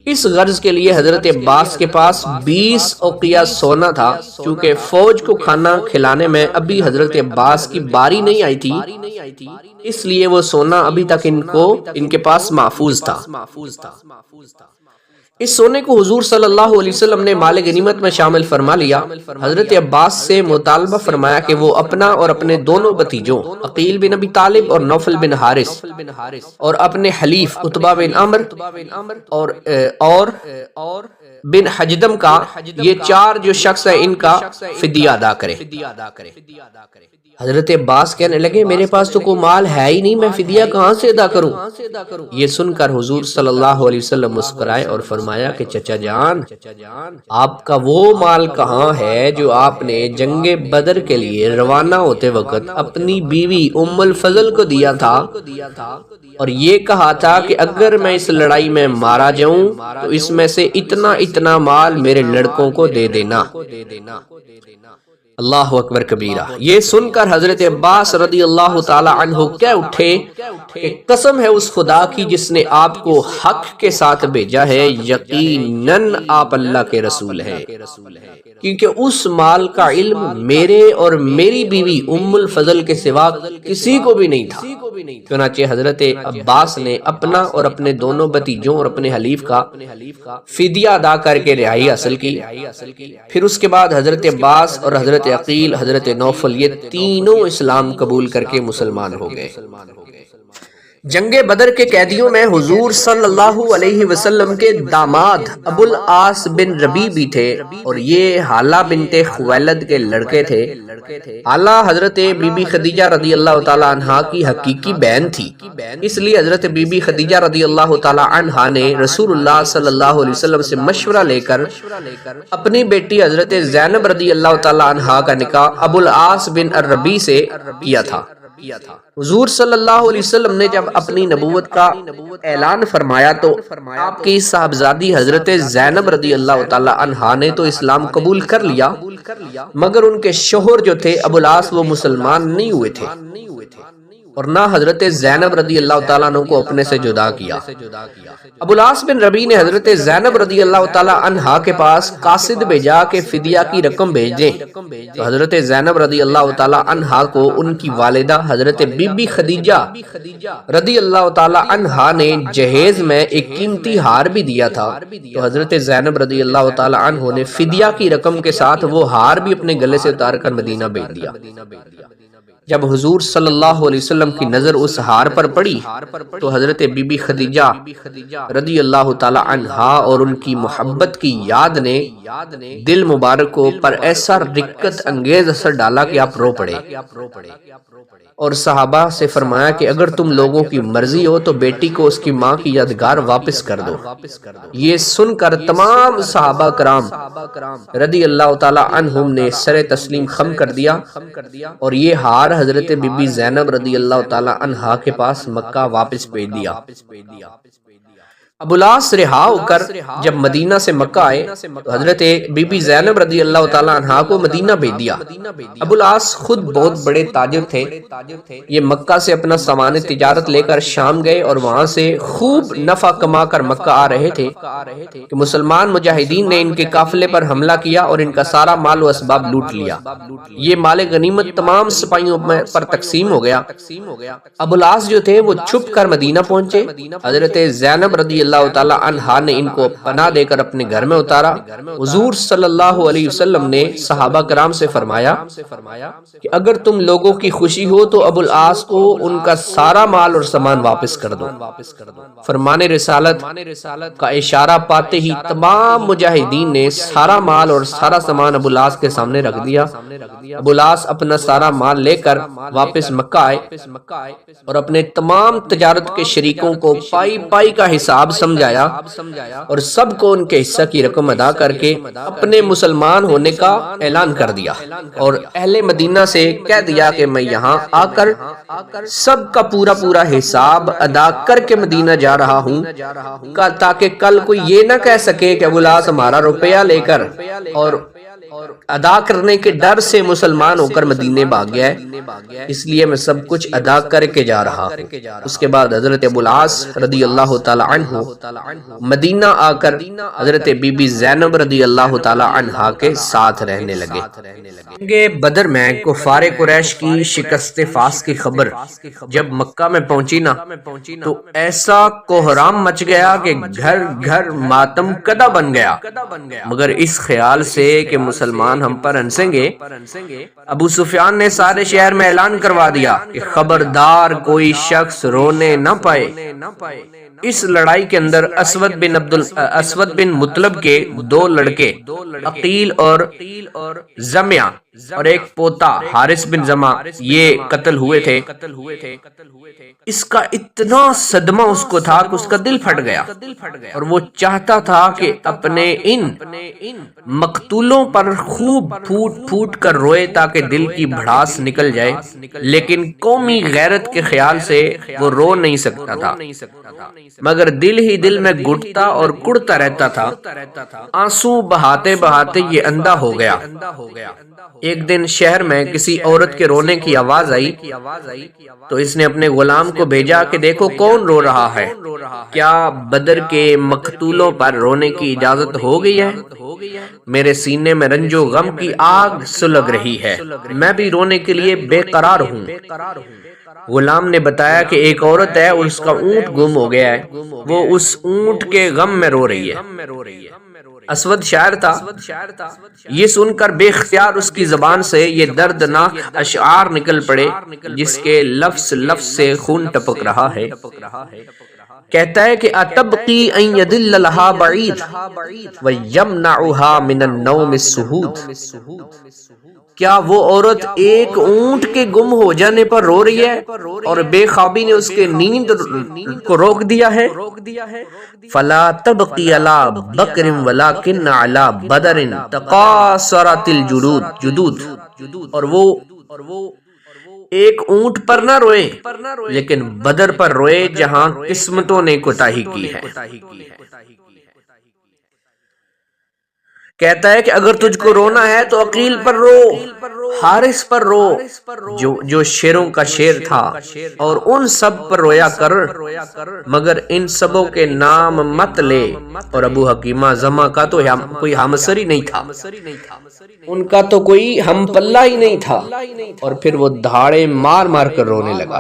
اس غرض کے لیے حضرت عباس کے پاس 20 اوقیہ سونا تھا۔ چونکہ فوج کو کھانا کھلانے میں ابھی حضرت عباس کی باری نہیں آئی تھی، اس لیے وہ سونا ابھی تک ان کے پاس محفوظ تھا۔ اس سونے کو حضور صلی اللہ علیہ وسلم نے مال غنیمت میں شامل فرما لیا۔ حضرت عباس سے مطالبہ فرمایا کہ وہ اپنا اور اپنے دونوں بھتیجوں عقیل بن ابی طالب اور نوفل بن حارث اور اپنے حلیف عتبہ بن عمر اور بن حجدم کا، یہ 4 جو شخص ہے، ان کا فدیہ ادا کرے۔ حضرت عباس کہنے لگے میرے پاس تو کوئی مال ہے ہی نہیں، میں فدیہ کہاں سے ادا کروں؟ یہ سن کر حضور صلی اللہ علیہ وسلم مسکرائے اور فرمایا کہ چچا جان، آپ کا وہ مال کہاں ہے جو آپ نے جنگ بدر کے لیے روانہ ہوتے وقت اپنی بیوی ام الفضل کو دیا تھا اور یہ کہا تھا کہ اگر میں اس لڑائی میں مارا جاؤں تو اس میں سے اتنا مال میرے لڑکوں کو دے دینا۔ اللہ اکبر کبیرہ۔ یہ سن کر حضرت عباس رضی اللہ تعالی عنہ کہہ اٹھے کہ قسم ہے اس خدا کی جس نے آپ کو حق کے ساتھ بھیجا ہے، یقیناً آپ اللہ کے رسول ہیں، کیونکہ اس مال کا علم میرے اور میری بیوی ام الفضل کے سوا کسی کو بھی نہیں تھا۔ چنانچہ حضرت عباس نے اپنا اور اپنے دونوں بھتیجوں اور اپنے حلیف کا فدیہ ادا کر کے رہائی حاصل کی۔ پھر اس کے بعد حضرت عباس اور حضرت عقیل، حضرت نوفل، یہ تینوں اسلام قبول کر کے مسلمان ہو گئے۔ جنگ بدر کے قیدیوں میں حضور صلی اللہ علیہ وسلم کے داماد ابو العاص بن ربیع بھی تھے، اور یہ حالہ بنت خویلد کے لڑکے تھے۔ حالہ حضرت بی بی خدیجہ رضی اللہ تعالی عنہا کی حقیقی بہن تھی، اس لیے حضرت بی بی خدیجہ رضی اللہ تعالی عنہا نے رسول اللہ صلی اللہ علیہ وسلم سے مشورہ لے کر اپنی بیٹی حضرت زینب رضی اللہ تعالی عنہا کا نکاح ابو العاص بن الربیع سے کیا تھا۔ حضور صلی اللہ علیہ وسلم نے جب اپنی نبوت کا اعلان فرمایا تو آپ کی صاحبزادی حضرت زینب رضی اللہ تعالی عنہا نے تو اسلام قبول کر لیا، مگر ان کے شوہر جو تھے ابو العاص وہ مسلمان نہیں ہوئے تھے، اور نہ حضرت زینب رضی اللہ تعالیٰ عنہ کو اپنے سے جدا کیا۔ ابو العاص بن ربیع نے حضرت زینب رضی اللہ تعالیٰ عنہا کے پاس قاصد بھیجا کہ فدیہ کی رقم بھیج دیں، تو حضرت زینب رضی اللہ تعالیٰ عنہا کو ان کی والدہ حضرت بی بی خدیجہ رضی اللہ تعالیٰ عنہا نے جہیز میں ایک قیمتی ہار بھی دیا تھا، تو حضرت زینب رضی اللہ تعالیٰ عنہ نے فدیہ کی رقم کے ساتھ وہ ہار بھی اپنے گلے سے اتار کر مدینہ بھیج دیا۔ جب حضور صلی اللہ علیہ وسلم کی نظر اس ہار پر پڑی تو حضرت بی بی خدیجہ رضی اللہ تعالی عنہا اور ان کی محبت کی یاد نے دل مبارک پر ایسا رقت انگیز اثر ڈالا کہ آپ رو پڑے، اور صحابہ سے فرمایا کہ اگر تم لوگوں کی مرضی ہو تو بیٹی کو اس کی ماں کی یادگار واپس کر دو۔ یہ سن کر تمام صحابہ کرام رضی اللہ تعالی عنہم نے سر تسلیم خم کر دیا، اور یہ ہار حضرت بی بی زینب رضی اللہ تعالی عنہا کے پاس مکہ واپس بھیج دیا۔ ابو العاص رہا ہو کر جب مدینہ سے مکہ آئے تو حضرت بی بی زینب رضی اللہ تعالیٰ عنہا کو مدینہ بھیج دیا۔ ابو العاص خود بہت بڑے تاجر تھے، یہ مکہ سے اپنا سامان تجارت لے کر شام گئے اور وہاں سے خوب نفع کما کر مکہ آ رہے تھے کہ مسلمان مجاہدین نے ان کے قافلے پر حملہ کیا اور ان کا سارا مال و اسباب لوٹ لیا۔ یہ مال غنیمت تمام سپاہیوں پر تقسیم ہو گیا۔ ابو العاص جو تھے وہ چھپ کر مدینہ پہنچے۔ حضرت زینب رضی اللہ تعالی عنہا نے ان کو پناہ دے کر اپنے گھر میں اتارا۔ حضور صلی اللہ علیہ وسلم نے صحابہ کرام سے فرمایا کہ اگر تم لوگوں کی خوشی ہو تو ابو العاص کو ان کا سارا مال اور سامان واپس کر دو۔ فرمان رسالت کا اشارہ پاتے ہی تمام مجاہدین نے سارا مال اور سارا سامان ابو العاص کے سامنے رکھ دیا۔ ابو العاص اپنا سارا مال لے کر واپس مکہ آئے اور اپنے تمام تجارت کے شریکوں کو پائی پائی کا حساب سمجھایا اور سب کو ان کے حصہ کی رقم ادا کر کے اپنے مسلمان ہونے کا اعلان کر دیا اور اہل مدینہ سے کہہ دیا کہ میں یہاں آ کر سب کا پورا حساب ادا کر کے مدینہ جا رہا ہوں تاکہ کل کوئی یہ نہ کہہ سکے کہ ابو العاص ہمارا روپیہ لے کر اور ادا کرنے کے ڈر سے مسلمان ہو کر مدینے بھاگ گیا ہے، اس لیے میں سب کچھ ادا کر کے جا رہا ہوں۔ اس کے بعد حضرت ابو العاص رضی اللہ تعالی عنہ مدینہ آ کر حضرت بی بی زینب رضی اللہ تعالی عنہا کے ساتھ رہنے لگے۔ بدر میں کفار قریش کی شکست فاس کی خبر جب مکہ میں پہنچی نا تو ایسا کوہرام مچ گیا کہ گھر گھر ماتم کدہ بن گیا، مگر اس خیال سے کہ مسلمان ہم پر ہنسیں گے ابو سفیان نے سارے شہر میں اعلان کروا دیا کہ خبردار کوئی شخص رونے نہ پائے۔ اس لڑائی کے اندر اسود بن مطلب کے دو لڑکے عقیل اور زمیہ اور ایک پوتا حارث بن زمہ یہ قتل ہوئے تھے۔ اس کا اتنا صدمہ اس کو تھا کہ اس کا دل پھٹ گیا اور وہ چاہتا تھا کہ اپنے ان مقتولوں پر خوب پھوٹ پھوٹ کر روئے تاکہ دل کی بھڑاس نکل جائے، لیکن قومی غیرت کے خیال سے وہ رو نہیں سکتا تھا، مگر دل ہی دل میں گھٹتا اور کڑتا رہتا تھا۔ آنسو بہاتے بہاتے یہ اندھا ہو گیا۔ ایک دن شہر میں کسی عورت کے رونے کی آواز آئی تو اس نے اپنے غلام کو بھیجا کہ دیکھو کون رو رہا ہے، کیا بدر کے مقتولوں پر رونے کی اجازت ہو گئی ہے؟ میرے سینے میں رنج و غم کی آگ سلگ رہی ہے، میں بھی رونے کے لیے بے قرار ہوں۔ غلام نے بتایا کہ ایک عورت ہے اور اس کا اونٹ گم ہو گیا ہے، وہ اس اونٹ کے غم میں رو رہی ہے۔ اسود شاعر تھا، یہ سن کر بے اختیار اس کی زبان سے یہ دردناک اشعار نکل پڑے جس کے لفظ لفظ سے خون ٹپک رہا ہے۔ کہتا ہے کہ اتبقی ان یدل لہا بعید ویمنعها من النوم السہود، کیا وہ عورت ایک اونٹ کے گم ہو جانے پر رو رہی ہے اور بے خوابی نے اس کے نیند کو روک دیا ہے؟ فلا تبقی علی بکر ولکن علی بدر تقاصرت الجدود، اور وہ ایک اونٹ پر نہ روئے لیکن بدر پر روئے جہاں قسمتوں نے کوتاہی کی ہے۔ کہتا ہے کہ اگر تجھ کو رونا ہے تو عقیل پر رو، حارث پر رو جو شیروں کا شیر تھا، اور ان سب پر رویا کر، مگر ان سبوں کے نام مت لے۔ اور ابو حکیمہ زمہ کا تو کوئی ہمسر ہی نہیں تھا، ان کا تو کوئی ہم پلہ ہی نہیں تھا، اور پھر وہ دھاڑے مار مار کر رونے لگا۔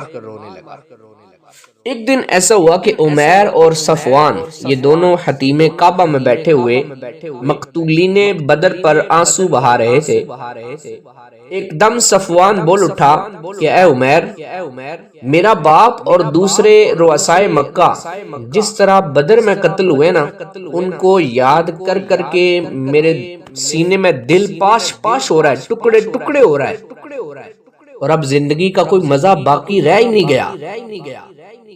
ایک دن ایسا ہوا کہ عمیر اور صفوان یہ دونوں حتیم کعبہ میں بیٹھے ہوئے مقتولین بدر پر آنسو بہا رہے تھے۔ ایک دم صفوان بول اٹھا کہ اے عمیر، میرا باپ اور دوسرے رؤسائے مکہ جس طرح بدر میں قتل ہوئے نا، ان کو یاد کر کر کے میرے سینے میں دل پاش پاش ہو رہا ہے، ٹکڑے ٹکڑے ہو رہا ہے، اور اب زندگی کا کوئی مزہ باقی رہ ہی نہیں گیا۔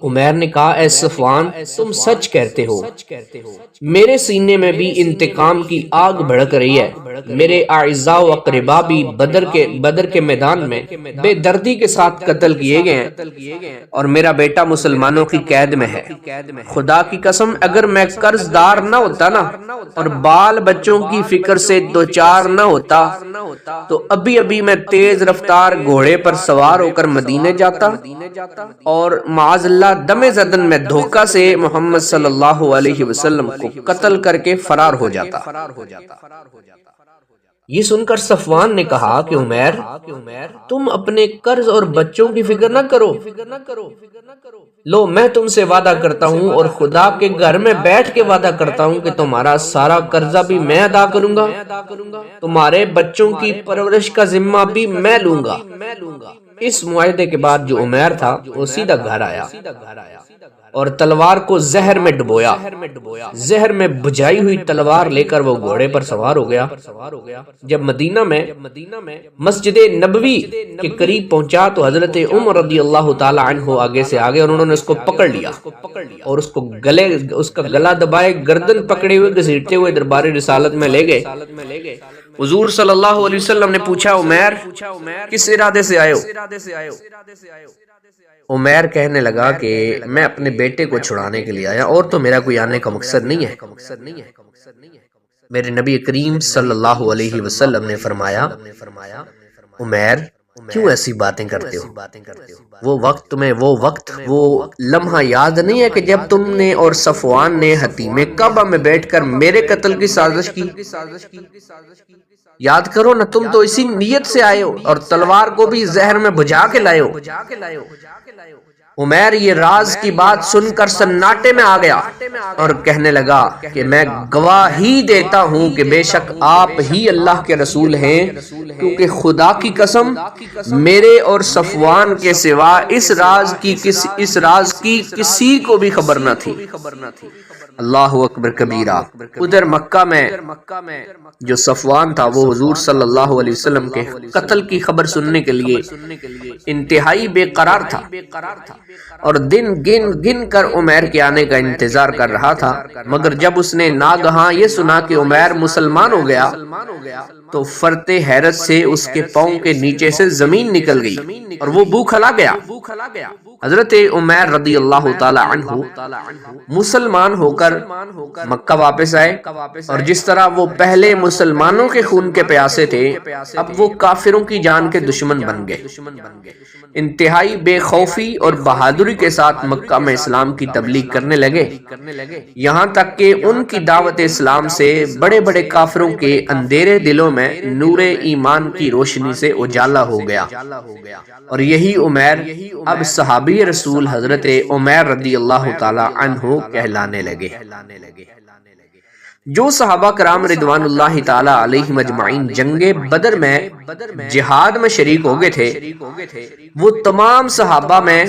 عمیر نے کہا اے صفوان تم سچ کہتے ہو، میرے سینے میں بھی انتقام کی آگ بھڑک رہی ہے، میرے اعزاء و اقربا بھی بدر کے میدان میں بے دردی کے ساتھ قتل کیے گئے ہیں اور میرا بیٹا مسلمانوں کی قید میں ہے۔ خدا کی قسم اگر میں قرض دار نہ ہوتا نا اور بال بچوں کی فکر سے دوچار نہ ہوتا تو ابھی ابھی میں تیز رفتار گھوڑے پر سوار ہو کر مدینے جاتا اور معاذ اللہ دم زدن میں دھوکہ سے محمد صلی اللہ علیہ وسلم کو قتل کر کے فرار ہو جاتا۔ یہ سن کر صفوان نے کہا کہ عمیر تم اپنے قرض اور بچوں کی فکر نہ کرو، لو میں تم سے وعدہ کرتا ہوں اور خدا کے گھر میں بیٹھ کے وعدہ کرتا ہوں کہ تمہارا سارا قرضہ بھی میں ادا کروں گا، تمہارے بچوں کی پرورش کا ذمہ بھی میں لوں گا۔ اس معاہدے کے بعد جو عمیر تھا وہ سیدھا گھر آیا اور تلوار کو زہر میں ڈبویا، زہر میں بجھائی ہوئی تلوار لے کر وہ گھوڑے پر سوار ہو گیا۔ جب مدینہ میں مسجد نبوی کے قریب پہنچا تو حضرت عمر رضی اللہ تعالی عنہ آگے سے آگے اور انہوں نے اس کو پکڑ لیا اور اس کا گلا دبائے، گردن پکڑے ہوئے گھسیٹتے ہوئے دربار رسالت میں لے گئے۔ حضور صلی اللہ علیہ وسلم نے پوچھا عمیر کس ارادے سے آئے ہو؟ عمیر کہنے لگا کہ میں اپنے بیٹے کو چھڑانے کے لیے آیا اور تو میرا کوئی آنے کا مقصد نہیں ہے۔ میرے نبی کریم صلی اللہ علیہ وسلم نے فرمایا عمیر کیوں ایسی باتیں کرتے ہو؟ وہ لمحہ یاد نہیں ہے کہ جب تم نے اور صفوان نے حتیم کعبہ میں بیٹھ کر میرے قتل کی سازش کی؟ یاد کرو نا، تم تو اسی نیت سے آئے ہو اور تلوار کو بھی زہر میں بجھا کے لائے ہو۔ عمیر یہ راز کی بات سن کر سناٹے میں آ گیا اور کہنے لگا کہ میں گواہی دیتا ہوں کہ بے شک آپ ہی اللہ کے رسول ہیں، کیونکہ خدا کی قسم میرے اور صفوان کے سوا اس راز کی کسی کو بھی خبر نہ تھی۔ اللہ اکبر کبیرہ۔ ادھر مکہ میں جو صفوان تھا وہ حضور صلی اللہ علیہ وسلم کے قتل کی خبر سننے کے لیے انتہائی بے قرار تھا اور دن گن کر عمیر کے آنے کا انتظار کر رہا تھا، مگر جب اس نے ناگہاں یہ سنا کہ عمیر مسلمان ہو گیا تو فرط حیرت سے اس کے پاؤں کے نیچے سے زمین نکل گئی اور وہ بو کھلا گیا۔ حضرت عمیر رضی اللہ تعالی عنہ مسلمان ہو کر مکہ واپس آئے اور جس طرح وہ پہلے مسلمانوں کے خون کے پیاسے تھے اب وہ کافروں کی جان کے دشمن بن گئے۔ انتہائی بے خوفی اور بہادری کے ساتھ مکہ میں اسلام کی تبلیغ کرنے لگے، یہاں تک کہ ان کی دعوت اسلام سے بڑے بڑے کافروں کے اندھیرے دلوں میں نور ایمان کی روشنی سے اجالا ہو گیا، اور یہی عمیر اب صحابی رسول حضرت عمیر رضی اللہ تعالی عنہ کہلانے لگے۔ جو صحابہ کرام رضوان اللہ تعالی علیہم اجمعین جنگ بدر میں جہاد میں شریک ہو گئے تھے، وہ تمام صحابہ میں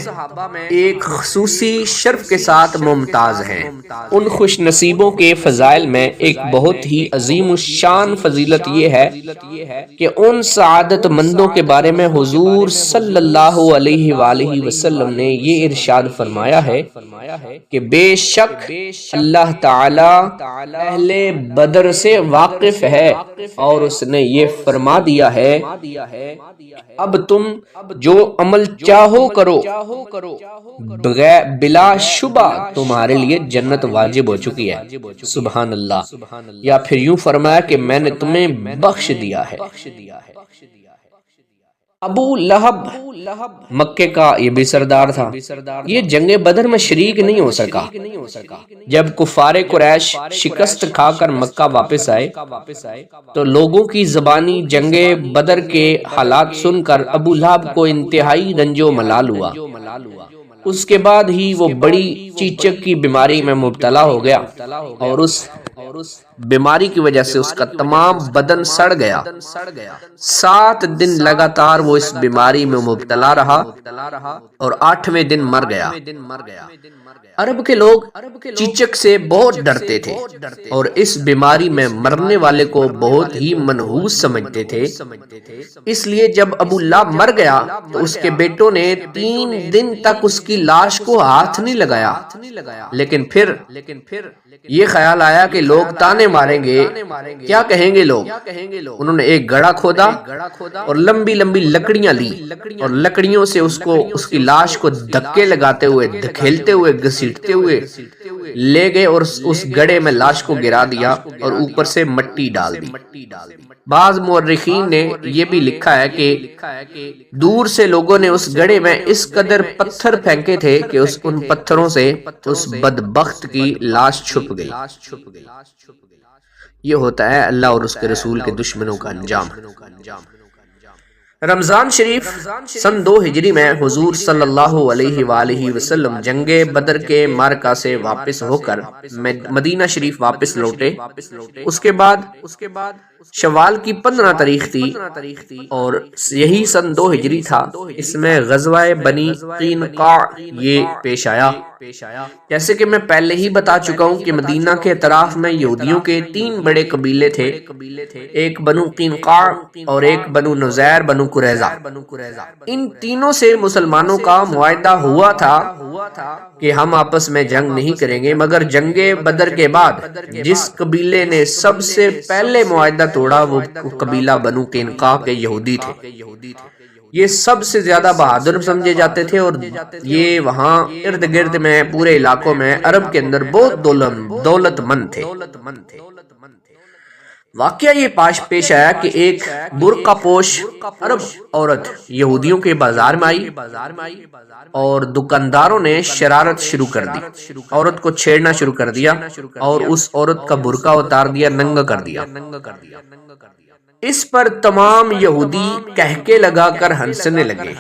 ایک خصوصی شرف کے ساتھ ممتاز ہیں۔ ان خوش نصیبوں کے فضائل میں ایک بہت ہی عظیم الشان فضیلت یہ ہے کہ ان سعادت مندوں کے بارے میں حضور صلی اللہ علیہ وآلہ وسلم نے یہ ارشاد فرمایا ہے کہ بے شک اللہ تعالی اہل بدر سے واقف ہے اور اس نے یہ فرما دیا ہے اب تم جو عمل چاہو کرو، بلا شبہ تمہارے لیے جنت واجب ہو چکی ہے۔ سبحان اللہ۔ یا پھر یوں فرمایا کہ میں نے تمہیں بخش دیا ہے۔ ابو لہب مکے کا یہ بھی سردار تھا، یہ جنگ بدر میں شریک نہیں ہو سکا۔ جب کفار قریش شکست کھا کر مکہ واپس آئے تو لوگوں کی زبانی جنگ بدر کے حالات سن کر ابو لہب کو انتہائی رنج و ملال ہوا۔ اس کے بعد ہی وہ بڑی چیچک کی بیماری میں مبتلا ہو گیا اور بیماری کی وجہ سے اس کا تمام بدن سڑ گیا۔ 7 دن لگاتار وہ اس بیماری میں مبتلا رہا اور 8ویں دن مر گیا۔ عرب کے لوگ چیچک سے بہت ڈرتے تھے اور اس بیماری میں مرنے والے کو بہت ہی منحوس سمجھتے تھے، اس لیے جب ابو لہب مر گیا تو اس کے بیٹوں نے 3 دن تک اس کی لاش کو ہاتھ نہیں لگایا، لیکن پھر یہ خیال آیا کہ لوگ تانے ماریں گے، کیا کہیں گے لوگ۔ انہوں نے ایک گڑھا کھودا اور لمبی لمبی لکڑیاں لی اور لکڑیوں سے اس کی لاش کو دھکے لگاتے ہوئے، دھکیلتے ہوئے، گھسیٹتے ہوئے لے گئے اور اس گڑھے میں لاش کو گرا دیا اور اوپر سے مٹی ڈال دی۔ بعض مورخین نے یہ بھی لکھا ہے کہ دور سے لوگوں نے اس گڑھے میں اس قدر پتھر پھینکے تھے کہ ان پتھروں سے اس بدبخت کی لاش چھپ گئی۔ یہ ہوتا ہے اللہ اور اس کے رسول کے دشمنوں کا انجام۔ رمضان شریف سن 2 ہجری میں حضور صلی اللہ علیہ وآلہ وسلم جنگ بدر کے معرکہ سے واپس ہو کر مدینہ شریف واپس لوٹے۔ اس کے بعد شوال کی 15 تاریخ تھی اور یہی سن 2 ہجری تھا۔ اس میں غزوہ بنی قینقاع یہ پیش آیا۔ جیسے کہ میں پہلے ہی بتا چکا ہوں کہ مدینہ کے اطراف میں یہودیوں کے 3 بڑے قبیلے تھے، ایک بنو قینقاع اور ایک بنو نذیر، بنو قریظہ۔ ان تینوں سے مسلمانوں کا معاہدہ ہوا تھا کہ ہم آپس میں جنگ نہیں کریں گے، مگر جنگ بدر کے بعد جس قبیلے نے سب سے پہلے معاہدہ توڑا وہ قبیلہ بنو قینقاع کے یہودی تھے۔ یہ سب سے زیادہ بہادر سمجھے جاتے تھے اور یہ وہاں ارد گرد میں پورے علاقوں میں عرب کے اندر بہت دولت مند تھے۔ واقعہ یہ پیش آیا کہ ایک برقع پوش عرب عورت یہودیوں کے بازار میں آئی اور دکانداروں نے شرارت شروع کر دی، عورت کو چھیڑنا شروع کر دیا اور اس عورت کا برقع اتار دیا، ننگا کر دیا۔ اس پر تمام یہودی کہکے لگا کر ہنسنے لگے۔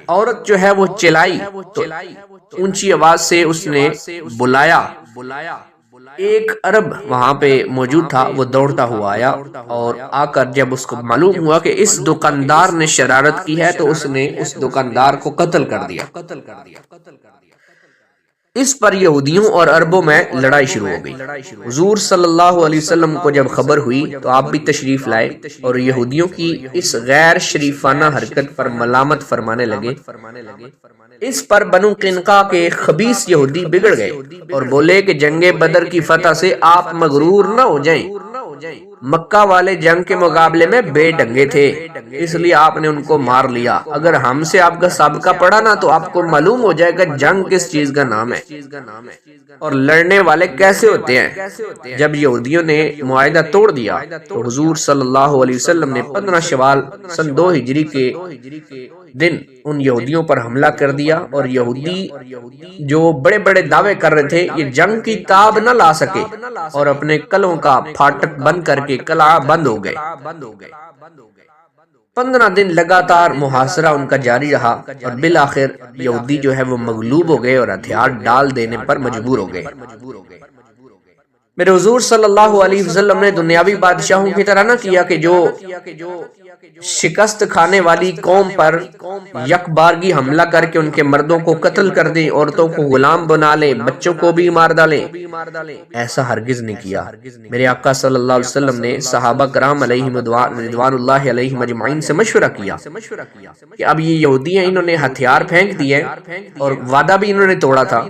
عورت جو ہے وہ چلائی تو اونچی آواز سے اس نے بلایا۔ ایک عرب وہاں پہ موجود تھا، وہ دوڑتا ہوا آیا اور آ کر جب اس کو معلوم ہوا کہ اس دکاندار نے شرارت کی ہے تو اس نے اس دکاندار کو قتل کر دیا۔ اس پر یہودیوں اور عربوں میں لڑائی شروع ہو گئی۔ حضور صلی اللہ علیہ وسلم کو جب خبر ہوئی تو آپ بھی تشریف لائے اور یہودیوں کی اس غیر شریفانہ حرکت پر ملامت فرمانے لگے۔ اس پر بنو قینقاع کے خبیث یہودی بگڑ گئے اور بولے کہ جنگ بدر کی فتح سے آپ مغرور نہ ہو جائیں، مکہ والے جنگ کے مقابلے میں بے ڈنگے تھے، اس لیے آپ نے ان کو مار لیا۔ اگر ہم سے آپ کا سابقہ پڑھا نا تو آپ کو معلوم ہو جائے گا جنگ کس چیز کا نام ہے اور لڑنے والے کیسے ہوتے ہیں۔ جب یہودیوں نے معاہدہ توڑ دیا تو حضور صلی اللہ علیہ وسلم نے 15 شوال سن 2 ہجری کے دن ان یہودیوں پر حملہ کر دیا اور یہودی جو بڑے بڑے دعوے کر رہے تھے یہ جنگ کی تاب نہ لا سکے اور اپنے قلعوں کا پھاٹک بند کر کے قلعہ بند ہو گئے۔ 15 دن لگاتار محاصرہ ان کا جاری رہا اور بالآخر یہودی جو ہے وہ مغلوب ہو گئے اور ہتھیار ڈال دینے پر مجبور ہو گئے۔ میرے حضور صلی اللہ علیہ وسلم نے دنیاوی بادشاہوں کی طرح نہ کیا کہ جو شکست کھانے والی قوم پر یک بارگی حملہ کر کے ان کے مردوں کو قتل کر دیں، عورتوں کو غلام بنا لیں، بچوں کو بھی مار ڈالیں، ایسا ہرگز نہیں کیا۔ میرے آقا صلی اللہ علیہ وسلم نے صحابہ کرام علیہم رضوان اللہ علیہم اجمعین سے مشورہ کیا کہ اب یہ یہودی ہیں، انہوں نے ہتھیار پھینک دیے اور وعدہ بھی انہوں نے توڑا تھا،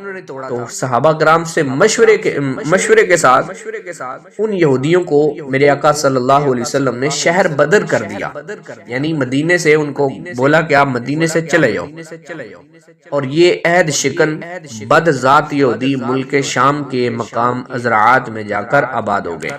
تو صحابہ کرام سے مشورے کے ساتھ ان یہودیوں کو میرے آقا صلی اللہ علیہ وسلم نے شہر بدر کر دیا، یعنی مدینے سے ان کو بولا کہ آپ مدینے سے چلے جاؤ، اور یہ عہد شکن بد ذات یہودی ملک شام کے مقام ازرعات میں جا کر آباد ہو گئے۔